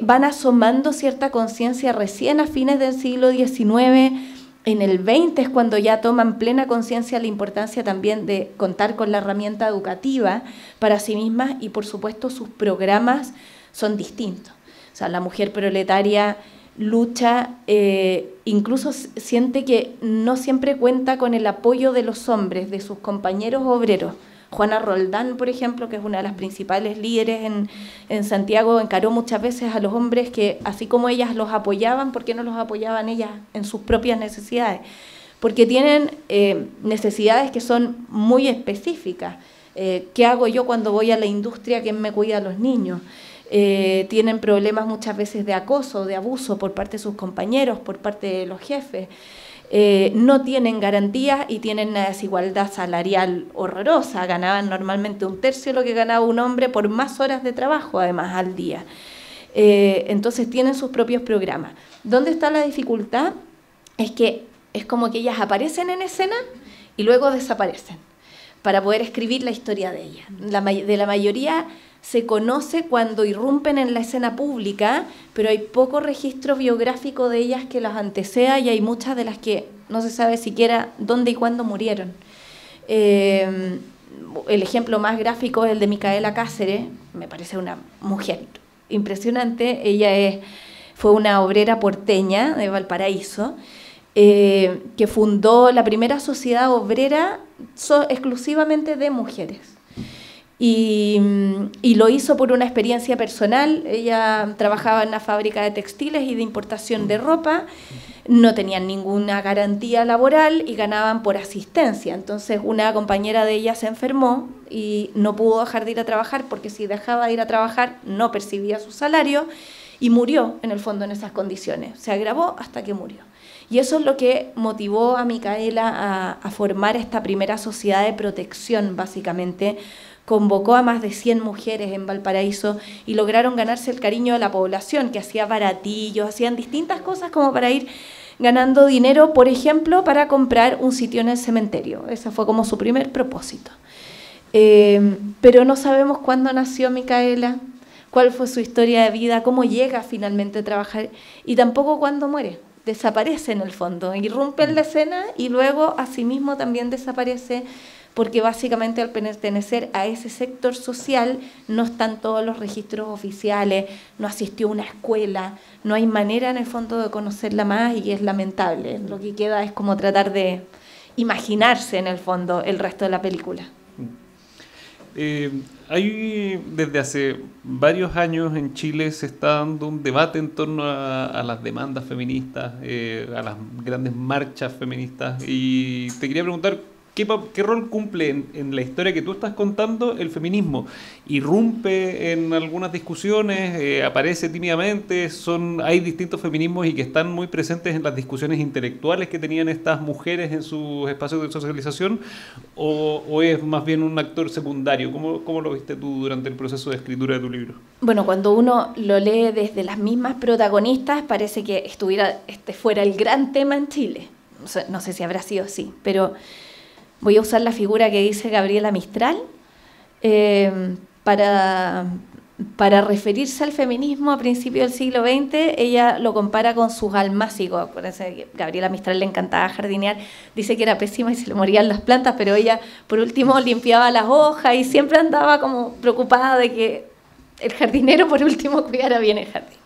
van asomando cierta conciencia recién a fines del siglo XIX. En el XX es cuando ya toman plena conciencia la importancia también de contar con la herramienta educativa para sí mismas, y por supuesto sus programas son distintos. O sea, la mujer proletaria lucha, incluso siente que no siempre cuenta con el apoyo de los hombres, de sus compañeros obreros. Juana Roldán, por ejemplo, que es una de las principales líderes en Santiago, encaró muchas veces a los hombres que, así como ellas los apoyaban, ¿por qué no los apoyaban ellas en sus propias necesidades? Porque tienen necesidades que son muy específicas. ¿Qué hago yo cuando voy a la industria? ¿Quién me cuida a los niños? Tienen problemas muchas veces de acoso, de abuso por parte de sus compañeros, por parte de los jefes. No tienen garantías y tienen una desigualdad salarial horrorosa. Ganaban normalmente 1/3 de lo que ganaba un hombre por más horas de trabajo, además, al día. Entonces tienen sus propios programas. ¿Dónde está la dificultad? Es que es como que ellas aparecen en escena y luego desaparecen para poder escribir la historia de ellas. De la mayoría se conoce cuando irrumpen en la escena pública, pero hay poco registro biográfico de ellas que las anteceda, y hay muchas de las que no se sabe siquiera dónde y cuándo murieron. El ejemplo más gráfico es el de Micaela Cáceres. Me parece una mujer impresionante. Ella fue una obrera porteña de Valparaíso, que fundó la primera sociedad obrera exclusivamente de mujeres. Y lo hizo por una experiencia personal. Ella trabajaba en una fábrica de textiles y de importación de ropa, no tenían ninguna garantía laboral y ganaban por asistencia. Entonces una compañera de ella se enfermó y no pudo dejar de ir a trabajar, porque si dejaba de ir a trabajar no percibía su salario, y murió en el fondo en esas condiciones. Se agravó hasta que murió. Y eso es lo que motivó a Micaela a formar esta primera sociedad de protección, básicamente. Convocó a más de 100 mujeres en Valparaíso y lograron ganarse el cariño de la población, que hacía baratillos, hacían distintas cosas como para ir ganando dinero, por ejemplo, para comprar un sitio en el cementerio. Ese fue como su primer propósito. Pero no sabemos cuándo nació Micaela, cuál fue su historia de vida, cómo llega finalmente a trabajar, y tampoco cuándo muere. Desaparece en el fondo, irrumpe en la escena y luego asimismo también desaparece, porque básicamente al pertenecer a ese sector social no están todos los registros oficiales, no asistió a una escuela, no hay manera en el fondo de conocerla más, y es lamentable. Lo que queda es como tratar de imaginarse en el fondo el resto de la película. Hay desde hace varios años en Chile se está dando un debate en torno a las demandas feministas, a las grandes marchas feministas, y te quería preguntar ¿qué rol cumple en la historia que tú estás contando el feminismo? ¿Irrumpe en algunas discusiones? ¿Aparece tímidamente? ¿Hay distintos feminismos y que están muy presentes en las discusiones intelectuales que tenían estas mujeres en sus espacios de socialización? ¿O es más bien un actor secundario? ¿Cómo lo viste tú durante el proceso de escritura de tu libro? Bueno, cuando uno lo lee desde las mismas protagonistas, parece que fuera el gran tema en Chile. No sé si habrá sido así, pero voy a usar la figura que dice Gabriela Mistral para referirse al feminismo a principios del siglo XX. Ella lo compara con sus almácigos. Acuérdense que Gabriela Mistral le encantaba jardinear, dice que era pésima y se le morían las plantas, pero ella por último limpiaba las hojas y siempre andaba como preocupada de que el jardinero por último cuidara bien el jardín.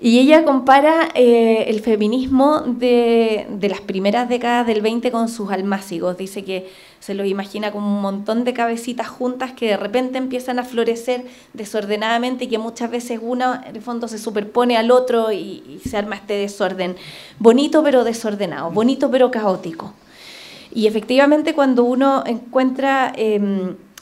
Y ella compara el feminismo de las primeras décadas del 20 con sus almácigos. Dice que se los imagina como un montón de cabecitas juntas que de repente empiezan a florecer desordenadamente, y que muchas veces una en el fondo se superpone al otro y se arma este desorden. Bonito pero desordenado, bonito pero caótico. Y efectivamente cuando uno encuentra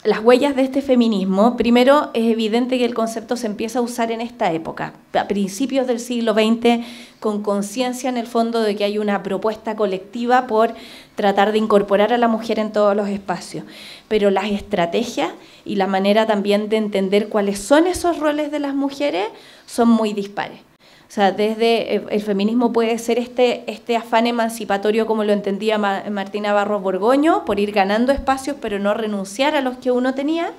las huellas de este feminismo, primero es evidente que el concepto se empieza a usar en esta época, a principios del siglo XX, con conciencia en el fondo de que hay una propuesta colectiva por tratar de incorporar a la mujer en todos los espacios. Pero las estrategias y la manera también de entender cuáles son esos roles de las mujeres son muy dispares. O sea, desde el feminismo puede ser este afán emancipatorio como lo entendía Martina Barros Borgoño, por ir ganando espacios pero no renunciar a los que uno tenía,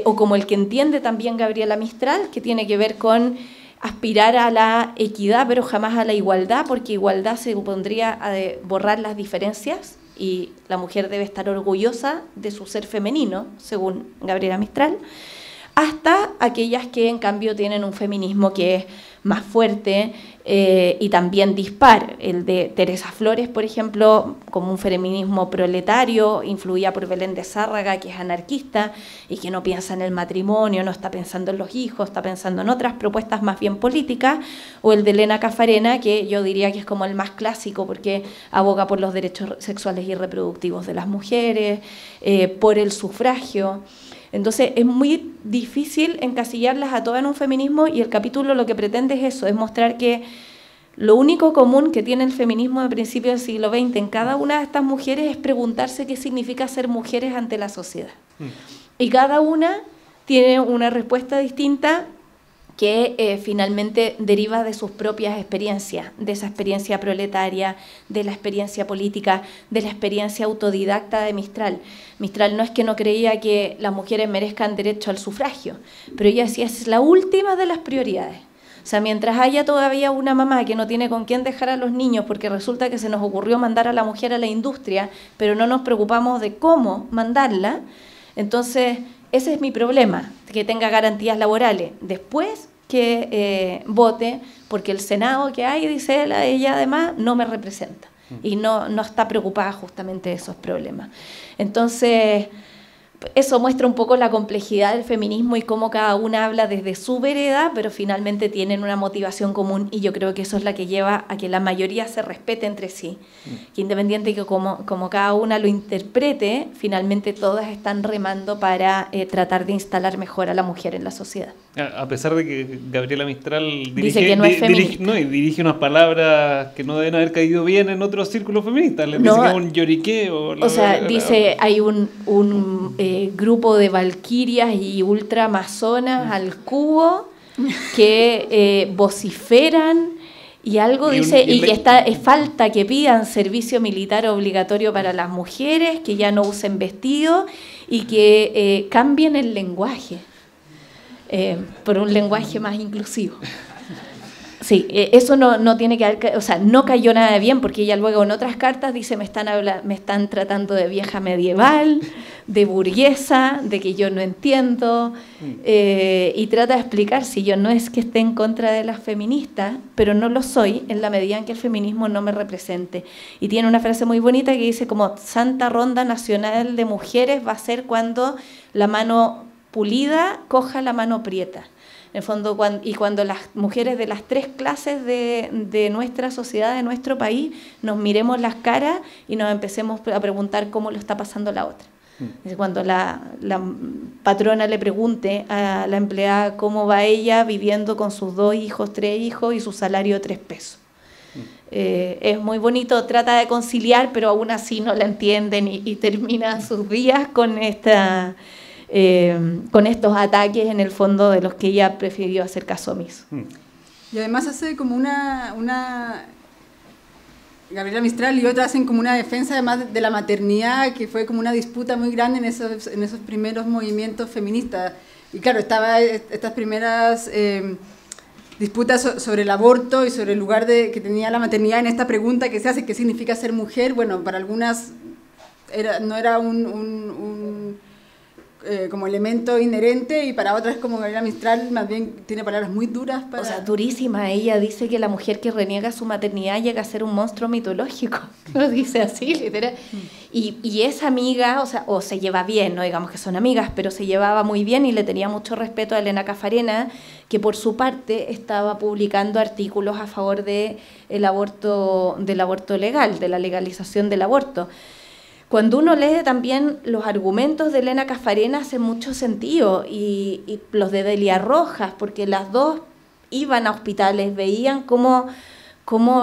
o como el que entiende también Gabriela Mistral, que tiene que ver con aspirar a la equidad pero jamás a la igualdad, porque igualdad se supondría a borrar las diferencias y la mujer debe estar orgullosa de su ser femenino, según Gabriela Mistral, hasta aquellas que en cambio tienen un feminismo que es más fuerte y también dispar. El de Teresa Flores, por ejemplo, como un feminismo proletario, influida por Belén de Zárraga, que es anarquista y que no piensa en el matrimonio, no está pensando en los hijos, está pensando en otras propuestas más bien políticas, o el de Elena Cafarena, que yo diría que es como el más clásico, porque aboga por los derechos sexuales y reproductivos de las mujeres, por el sufragio. Entonces es muy difícil encasillarlas a todas en un feminismo, y el capítulo lo que pretende es eso, es mostrar que lo único común que tiene el feminismo de principios del siglo XX en cada una de estas mujeres es preguntarse qué significa ser mujeres ante la sociedad. Y cada una tiene una respuesta distinta que finalmente deriva de sus propias experiencias, de esa experiencia proletaria, de la experiencia política, de la experiencia autodidacta de Mistral. Mistral no es que no creía que las mujeres merezcan derecho al sufragio, pero ella decía, es la última de las prioridades. O sea, mientras haya todavía una mamá que no tiene con quién dejar a los niños porque resulta que se nos ocurrió mandar a la mujer a la industria, pero no nos preocupamos de cómo mandarla, entonces ese es mi problema, que tenga garantías laborales. Después que vote, porque el Senado que hay, dice ella además, no me representa y no está preocupada justamente de esos problemas. Entonces, eso muestra un poco la complejidad del feminismo y cómo cada una habla desde su vereda, pero finalmente tienen una motivación común, y yo creo que eso es la que lleva a que la mayoría se respete entre sí. Que independiente de que como cada una lo interprete, finalmente todas están remando para tratar de instalar mejor a la mujer en la sociedad. A pesar de que Gabriela Mistral dice que no es feminista. dirige unas palabras que no deben haber caído bien en otros círculos feministas. Les dice que es un lloriqueo. Dice, hay un grupo de valquirias y ultramazonas al cubo que vociferan y algo dice, y que es falta que pidan servicio militar obligatorio para las mujeres, que ya no usen vestido y que cambien el lenguaje por un lenguaje más inclusivo. Sí, eso no tiene que haber, o sea, no cayó nada de bien, porque ella luego en otras cartas dice, me están tratando de vieja medieval, de burguesa, de que yo no entiendo, y trata de explicar si yo no es que esté en contra de las feministas, pero no lo soy en la medida en que el feminismo no me represente. Y tiene una frase muy bonita que dice como, Santa Ronda Nacional de Mujeres va a ser cuando la mano pulida coja la mano prieta. En el fondo, cuando las mujeres de las tres clases de nuestra sociedad, de nuestro país, nos miremos las caras y nos empecemos a preguntar cómo lo está pasando la otra. Cuando la patrona le pregunte a la empleada cómo va ella viviendo con sus 2 hijos, 3 hijos y su salario 3 pesos. Es muy bonito, trata de conciliar, pero aún así no la entienden y termina sus días con estos ataques en el fondo de los que ella prefirió hacer caso omiso. Y además hace como una Gabriela Mistral y otra hacen como una defensa además de la maternidad, que fue como una disputa muy grande en esos primeros movimientos feministas. Y claro, estaba estas primeras disputas sobre el aborto y sobre el lugar que tenía la maternidad en esta pregunta que se hace, ¿qué significa ser mujer? Bueno, para algunas no era como elemento inherente, y para otras, como Gabriela Mistral, más bien tiene palabras muy duras para... O sea, durísima. Ella dice que la mujer que reniega su maternidad llega a ser un monstruo mitológico. Lo dice así, literal. Y esa amiga, o se lleva bien, no digamos que son amigas, pero se llevaba muy bien y le tenía mucho respeto a Elena Cafarena, que por su parte estaba publicando artículos a favor del aborto legal, de la legalización del aborto. Cuando uno lee también los argumentos de Elena Cafarena hace mucho sentido, y los de Delia Rojas, porque las dos iban a hospitales, veían cómo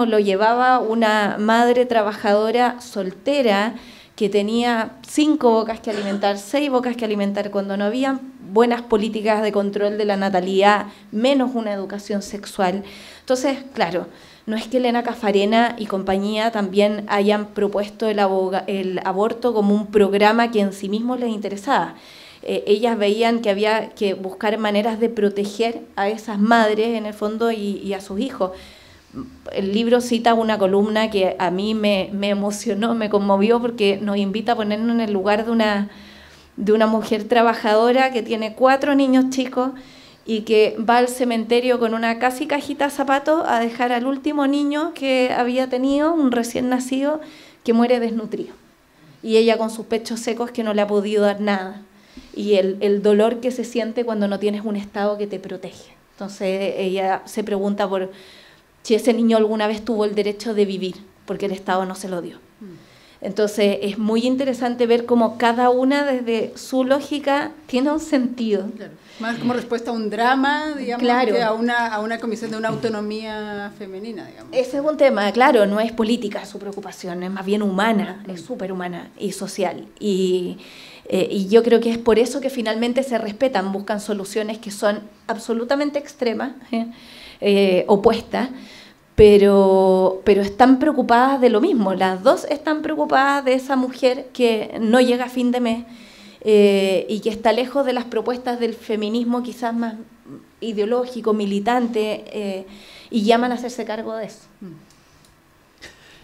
lo llevaba una madre trabajadora soltera que tenía 5 bocas que alimentar, 6 bocas que alimentar, cuando no había buenas políticas de control de la natalidad, menos una educación sexual. Entonces, claro, no es que Elena Caffarena y compañía también hayan propuesto el aborto como un programa que en sí mismo les interesaba. Ellas veían que había que buscar maneras de proteger a esas madres, en el fondo, y a sus hijos. El libro cita una columna que a mí me emocionó, me conmovió, porque nos invita a ponernos en el lugar de una mujer trabajadora que tiene 4 niños chicos y que va al cementerio con una casi cajita de zapatos a dejar al último niño que había tenido, un recién nacido, que muere desnutrido. Y ella con sus pechos secos, que no le ha podido dar nada. Y el dolor que se siente cuando no tienes un Estado que te protege. Entonces ella se pregunta por si ese niño alguna vez tuvo el derecho de vivir, porque el Estado no se lo dio. Entonces es muy interesante ver cómo cada una desde su lógica tiene un sentido. Claro. Más como respuesta a un drama, digamos, claro, que a una comisión de una autonomía femenina, digamos. Ese es un tema, claro, no es política su preocupación, es más bien humana, es súper humana y social. Y yo creo que es por eso que finalmente se respetan, buscan soluciones que son absolutamente extremas, opuestas, pero están preocupadas de lo mismo. Las dos están preocupadas de esa mujer que no llega a fin de mes y que está lejos de las propuestas del feminismo quizás más ideológico, militante, y llaman a hacerse cargo de eso.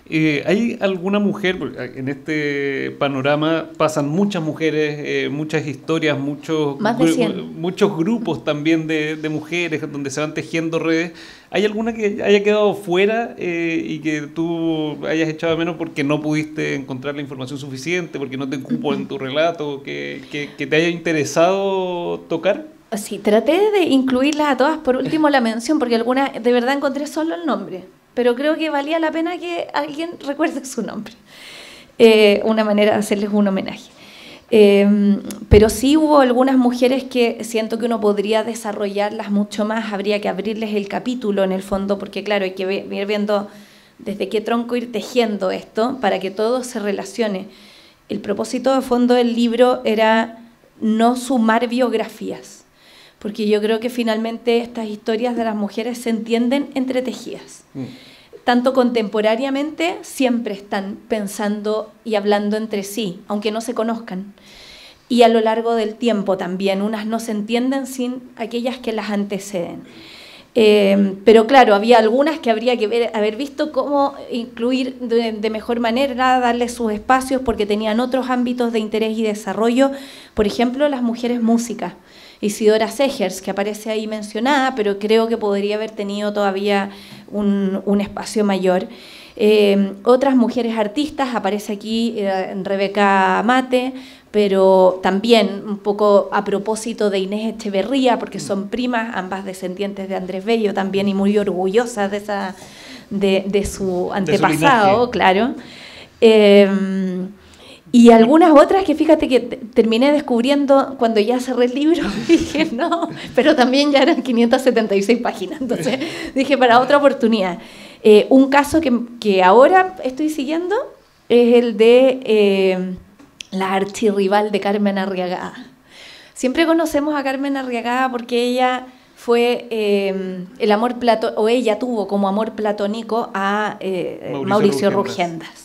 ¿Hay alguna mujer, en este panorama pasan muchas mujeres, muchas historias, muchos grupos también de mujeres donde se van tejiendo redes? ¿Hay alguna que haya quedado fuera y que tú hayas echado de menos porque no pudiste encontrar la información suficiente, porque no te cupo en tu relato, que te haya interesado tocar? Sí, traté de incluirlas a todas. Por último, la mención, porque algunas de verdad encontré solo el nombre, pero creo que valía la pena que alguien recuerde su nombre. Una manera de hacerles un homenaje. Pero sí hubo algunas mujeres que siento que uno podría desarrollarlas mucho más, habría que abrirles el capítulo en el fondo, porque claro, hay que ir viendo desde qué tronco ir tejiendo esto para que todo se relacione. El propósito de fondo del libro era no sumar biografías, porque yo creo que finalmente estas historias de las mujeres se entienden entretejidas. Tanto contemporáneamente siempre están pensando y hablando entre sí, aunque no se conozcan. Y a lo largo del tiempo también, unas no se entienden sin aquellas que las anteceden. Pero claro, había algunas que habría que haber visto cómo incluir de mejor manera, darles sus espacios, porque tenían otros ámbitos de interés y desarrollo. Por ejemplo, las mujeres músicas. Isidora Segers, que aparece ahí mencionada, pero creo que podría haber tenido todavía un espacio mayor. Otras mujeres artistas, aparece aquí Rebeca Mate, pero también un poco a propósito de Inés Echeverría, porque son primas, ambas descendientes de Andrés Bello también, y muy orgullosas de su antepasado, claro. Y algunas otras que fíjate que terminé descubriendo cuando ya cerré el libro, dije no, pero también ya eran 576 páginas, entonces dije para otra oportunidad. Un caso que ahora estoy siguiendo es el de la archirrival de Carmen Arriagada. Siempre conocemos a Carmen Arriagada porque ella fue el amor o ella tuvo como amor platónico a Mauricio Rugendas.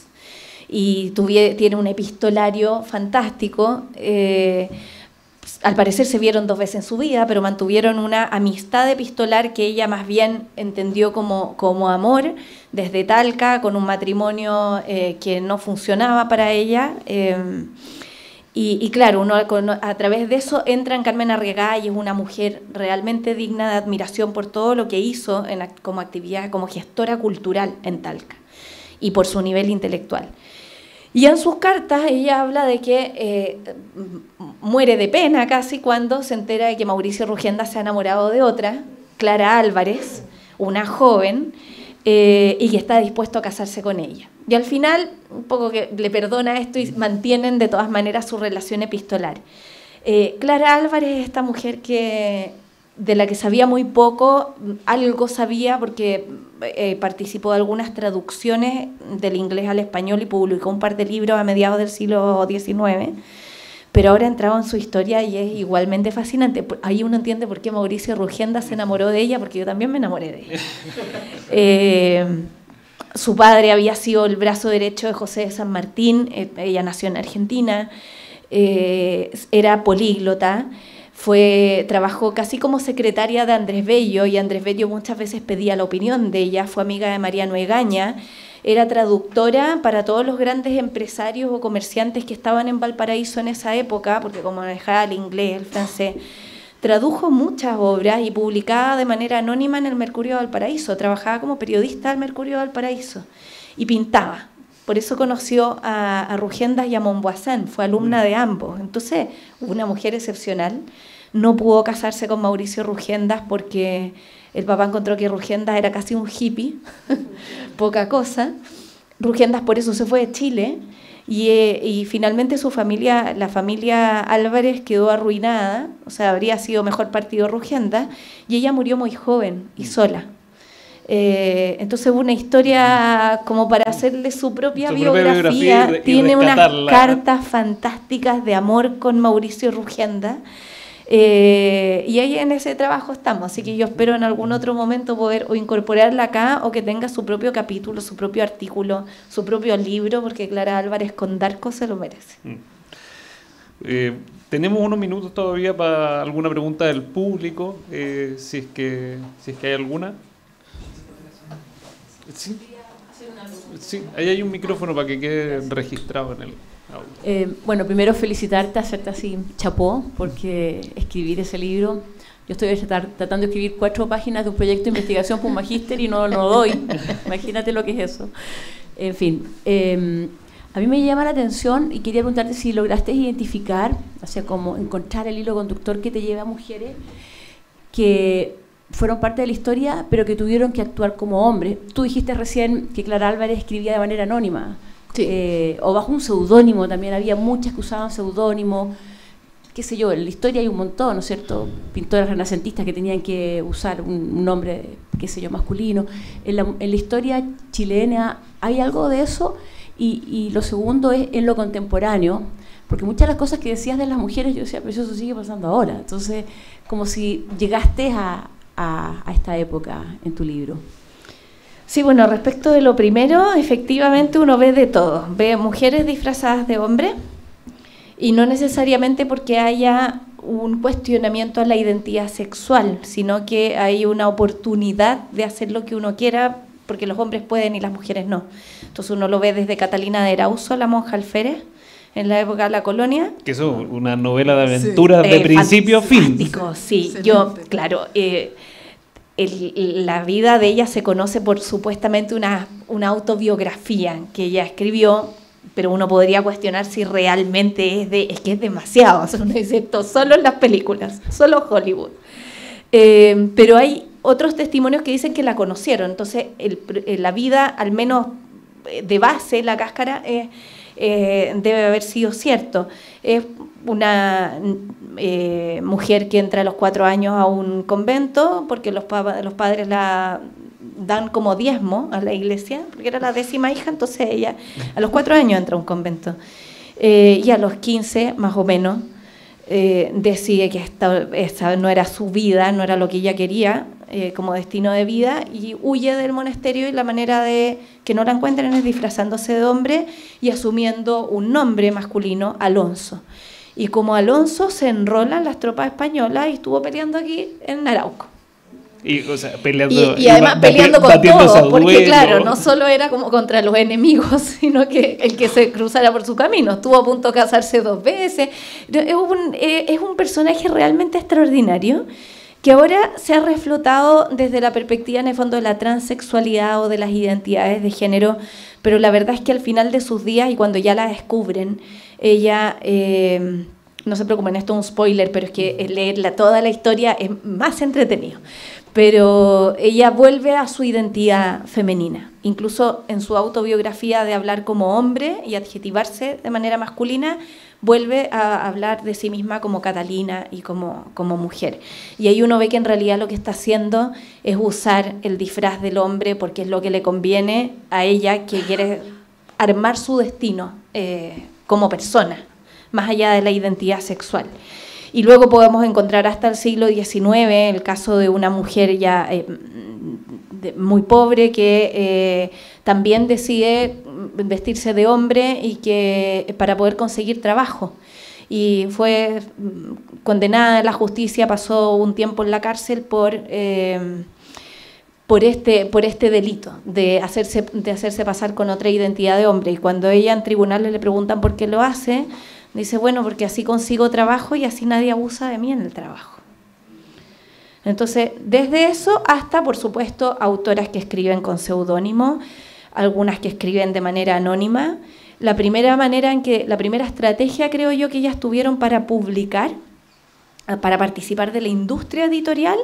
Y tiene un epistolario fantástico. Al parecer se vieron 2 veces en su vida, pero mantuvieron una amistad epistolar que ella más bien entendió como amor desde Talca, con un matrimonio que no funcionaba para ella. Y claro, uno a través de eso entra en Carmen Arriagada, y es una mujer realmente digna de admiración por todo lo que hizo como actividad, como gestora cultural en Talca, y por su nivel intelectual. Y en sus cartas ella habla de que muere de pena casi cuando se entera de que Mauricio Rugendas se ha enamorado de otra, Clara Álvarez, una joven, y que está dispuesto a casarse con ella. Y al final, un poco que le perdona esto y mantienen de todas maneras su relación epistolar. Clara Álvarez es esta mujer que de la que sabía muy poco, algo sabía porque participó de algunas traducciones del inglés al español y publicó un par de libros a mediados del siglo XIX, pero ahora entraba en su historia y es igualmente fascinante. Ahí uno entiende por qué Mauricio Rugenda se enamoró de ella, porque yo también me enamoré de ella. Su padre había sido el brazo derecho de José de San Martín, ella nació en Argentina, era políglota, trabajó casi como secretaria de Andrés Bello, y Andrés Bello muchas veces pedía la opinión de ella, fue amiga de Mariano Egaña, era traductora para todos los grandes empresarios o comerciantes que estaban en Valparaíso en esa época, porque como manejaba el inglés, el francés, tradujo muchas obras y publicaba de manera anónima en el Mercurio de Valparaíso, trabajaba como periodista del Mercurio de Valparaíso y pintaba. Por eso conoció a Rugendas y a Montvoisin, fue alumna de ambos. Entonces, una mujer excepcional. No pudo casarse con Mauricio Rugendas porque el papá encontró que Rugendas era casi un hippie, poca cosa. Rugendas por eso se fue de Chile y finalmente su familia, la familia Álvarez, quedó arruinada, o sea, habría sido mejor partido Rugendas, y ella murió muy joven y sola. Entonces hubo una historia como para hacerle su propia biografía. Tiene unas cartas fantásticas de amor con Mauricio Rugenda, y ahí en ese trabajo estamos, así que yo espero en algún otro momento poder o incorporarla acá o que tenga su propio capítulo, su propio artículo, su propio libro, porque Clara Álvarez con Darko se lo merece. Tenemos unos minutos todavía para alguna pregunta del público, si es que hay alguna. Sí. Sí, ahí hay un micrófono para que quede registrado en el audio. Bueno, primero felicitarte, hacerte así chapó, porque escribir ese libro, yo estoy tratando de escribir 4 páginas de un proyecto de investigación por un magíster y no lo doy. Imagínate lo que es eso. En fin, a mí me llama la atención y quería preguntarte si lograste identificar, o sea, como encontrar el hilo conductor que te lleva a mujeres que fueron parte de la historia, pero que tuvieron que actuar como hombres. Tú dijiste recién que Clara Álvarez escribía de manera anónima, sí. O bajo un seudónimo también, había muchas que usaban seudónimo, qué sé yo, en la historia hay un montón, ¿no es cierto? Pintores renacentistas que tenían que usar un nombre, qué sé yo, masculino. En la historia chilena hay algo de eso, y lo segundo es en lo contemporáneo, porque muchas de las cosas que decías de las mujeres, yo decía, pero eso sigue pasando ahora. Entonces, como si llegaste a esta época en tu libro. Sí, bueno, respecto de lo primero, efectivamente uno ve de todo. Ve mujeres disfrazadas de hombres, y no necesariamente porque haya un cuestionamiento a la identidad sexual, sino que hay una oportunidad de hacer lo que uno quiera, porque los hombres pueden y las mujeres no. Entonces uno lo ve desde Catalina de Erauso, la monja alférez, en la época de la colonia. Que eso es una novela de aventuras, sí, de principio a fin. Sí, excelente. Yo, claro, la vida de ella se conoce por supuestamente una autobiografía que ella escribió, pero uno podría cuestionar si realmente es que es demasiado. O sea, uno dice esto solo en las películas, solo Hollywood. Pero hay otros testimonios que dicen que la conocieron. Entonces, la vida, al menos de base, la cáscara debe haber sido cierto. Es una mujer que entra a los 4 años a un convento porque los padres la dan como diezmo a la iglesia, porque era la 10ª hija, entonces ella a los 4 años entra a un convento, y a los 15 más o menos decide que esta no era su vida, no era lo que ella quería como destino de vida, y huye del monasterio, y la manera de que no la encuentren es disfrazándose de hombre y asumiendo un nombre masculino, Alonso. Y como Alonso se enrola en las tropas españolas y estuvo peleando aquí en Arauco. Y, o sea, peleando, y además peleando con todos, porque claro, no solo era como contra los enemigos, sino que el que se cruzara por su camino. Estuvo a punto de casarse 2 veces. Es un personaje realmente extraordinario, que ahora se ha reflotado desde la perspectiva, en el fondo, de la transexualidad o de las identidades de género, pero la verdad es que al final de sus días, y cuando ya la descubren, ella, no se preocupen, esto es un spoiler, pero es que leer toda la historia es más entretenido, pero ella vuelve a su identidad femenina, incluso en su autobiografía de hablar como hombre y adjetivarse de manera masculina, vuelve a hablar de sí misma como Catalina y como mujer. Y ahí uno ve que en realidad lo que está haciendo es usar el disfraz del hombre porque es lo que le conviene a ella, que quiere armar su destino como persona, más allá de la identidad sexual. Y luego podemos encontrar hasta el siglo XIX el caso de una mujer ya muy pobre que también decide vestirse de hombre y que para poder conseguir trabajo. Y fue condenada a la justicia, pasó un tiempo en la cárcel por este delito de hacerse pasar con otra identidad de hombre. Y cuando ella en tribunales le preguntan por qué lo hace, dice, bueno, porque así consigo trabajo y así nadie abusa de mí en el trabajo. Entonces, desde eso hasta, por supuesto, autoras que escriben con seudónimo, algunas que escriben de manera anónima. La primera estrategia, creo yo, que ellas tuvieron para publicar, para participar de la industria editorial,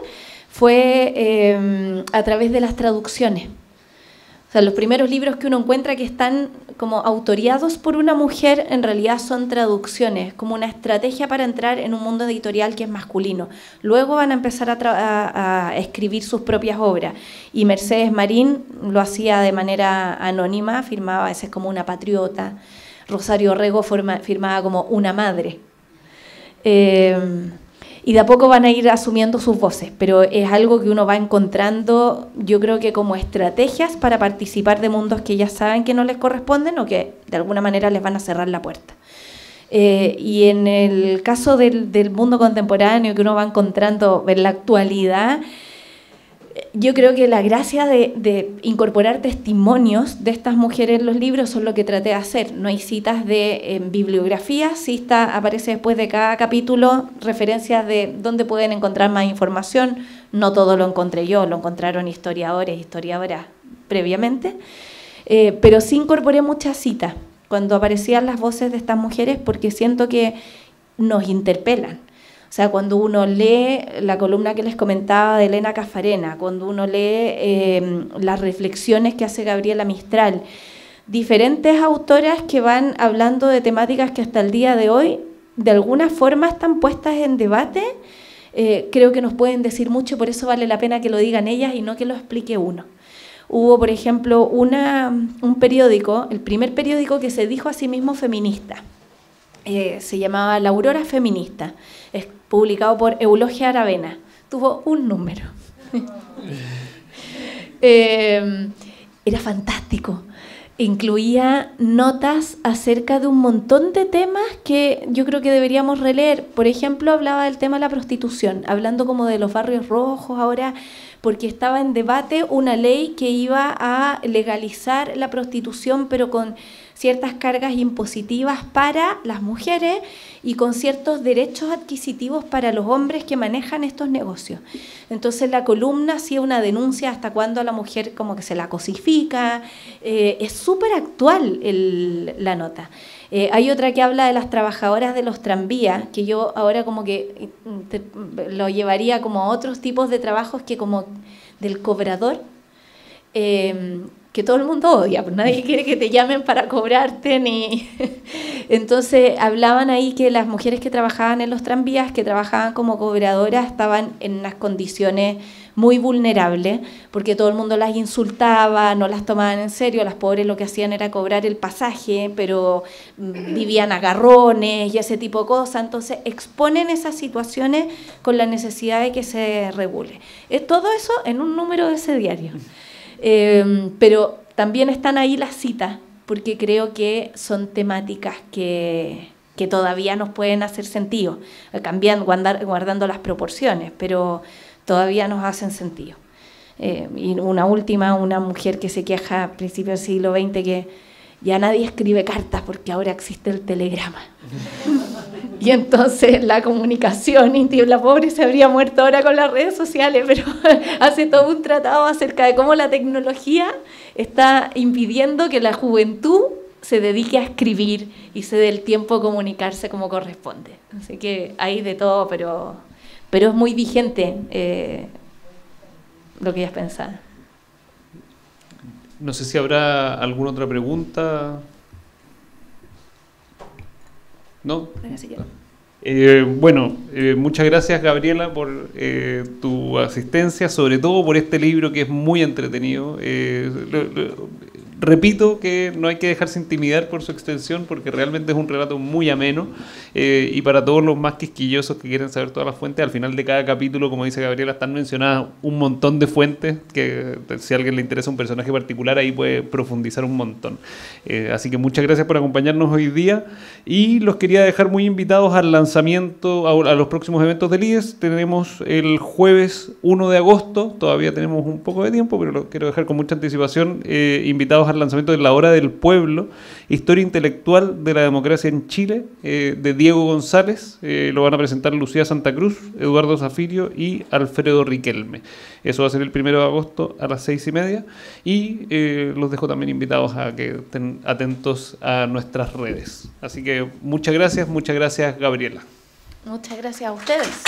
fue a través de las traducciones. O sea, los primeros libros que uno encuentra que están como autoriados por una mujer, en realidad son traducciones, como una estrategia para entrar en un mundo editorial que es masculino. Luego van a empezar a escribir sus propias obras. Y Mercedes Marín lo hacía de manera anónima, firmaba a veces como una patriota. Rosario Rego firmaba como una madre. Y de a poco van a ir asumiendo sus voces, pero es algo que uno va encontrando, yo creo que como estrategias para participar de mundos que ya saben que no les corresponden o que de alguna manera les van a cerrar la puerta. Y en el caso del mundo contemporáneo que uno va encontrando en la actualidad, yo creo que la gracia de incorporar testimonios de estas mujeres en los libros son lo que traté de hacer. No hay citas de bibliografía, sí aparece después de cada capítulo referencias de dónde pueden encontrar más información. No todo lo encontré yo, lo encontraron historiadoras previamente, pero sí incorporé muchas citas cuando aparecían las voces de estas mujeres porque siento que nos interpelan. O sea, cuando uno lee la columna que les comentaba de Elena Caffarena, cuando uno lee las reflexiones que hace Gabriela Mistral, diferentes autoras que van hablando de temáticas que hasta el día de hoy de alguna forma están puestas en debate, creo que nos pueden decir mucho, por eso vale la pena que lo digan ellas y no que lo explique uno. Hubo, por ejemplo, un periódico, el primer periódico que se dijo a sí mismo feminista, se llamaba La Aurora Feminista, es publicado por Eulogia Aravena, tuvo un número. Era fantástico, incluía notas acerca de un montón de temas que yo creo que deberíamos releer. Por ejemplo, hablaba del tema de la prostitución, hablando como de los barrios rojos ahora, porque estaba en debate una ley que iba a legalizar la prostitución, pero con ciertas cargas impositivas para las mujeres y con ciertos derechos adquisitivos para los hombres que manejan estos negocios. Entonces la columna hacía una denuncia hasta cuando a la mujer como que se la cosifica. Es súper actual la nota. Hay otra que habla de las trabajadoras de los tranvías, que yo ahora como que lo llevaría como a otros tipos de trabajos que como del cobrador, que todo el mundo odia, pues nadie quiere que te llamen para cobrarte ni... Entonces hablaban ahí que las mujeres que trabajaban en los tranvías, que trabajaban como cobradoras, estaban en unas condiciones muy vulnerables, porque todo el mundo las insultaba, no las tomaban en serio, las pobres lo que hacían era cobrar el pasaje, pero vivían a garrones y ese tipo de cosas, entonces exponen esas situaciones con la necesidad de que se regule. Todo eso en un número de ese diario. Pero también están ahí las citas, porque creo que son temáticas que todavía nos pueden hacer sentido, cambiando, guardando las proporciones, pero todavía nos hacen sentido. Y una mujer que se queja a principios del siglo XX que ya nadie escribe cartas porque ahora existe el telegrama. Y entonces la comunicación, la pobre se habría muerto ahora con las redes sociales, pero hace todo un tratado acerca de cómo la tecnología está impidiendo que la juventud se dedique a escribir y se dé el tiempo a comunicarse como corresponde. Así que hay de todo, pero es muy vigente lo que ellas pensaban. No sé si habrá alguna otra pregunta. ¿No? Así que- Bueno, muchas gracias, Gabriela, por tu asistencia, sobre todo por este libro que es muy entretenido. Repito que no hay que dejarse intimidar por su extensión, porque realmente es un relato muy ameno, y para todos los más quisquillosos que quieren saber todas las fuentes, al final de cada capítulo, como dice Gabriela, están mencionadas un montón de fuentes que si a alguien le interesa un personaje particular, ahí puede profundizar un montón. Así que muchas gracias por acompañarnos hoy día, y los quería dejar muy invitados al lanzamiento, a los próximos eventos del IES. Tenemos el jueves 1 de agosto, todavía tenemos un poco de tiempo, pero lo quiero dejar con mucha anticipación, invitados al lanzamiento de La Hora del Pueblo, historia intelectual de la democracia en Chile, de Diego González. Lo van a presentar Lucía Santa Cruz, Eduardo Zafirio y Alfredo Riquelme. Eso va a ser el 1 de agosto a las 6:30, y los dejo también invitados a que estén atentos a nuestras redes. Así que muchas gracias, Gabriela. Muchas gracias a ustedes.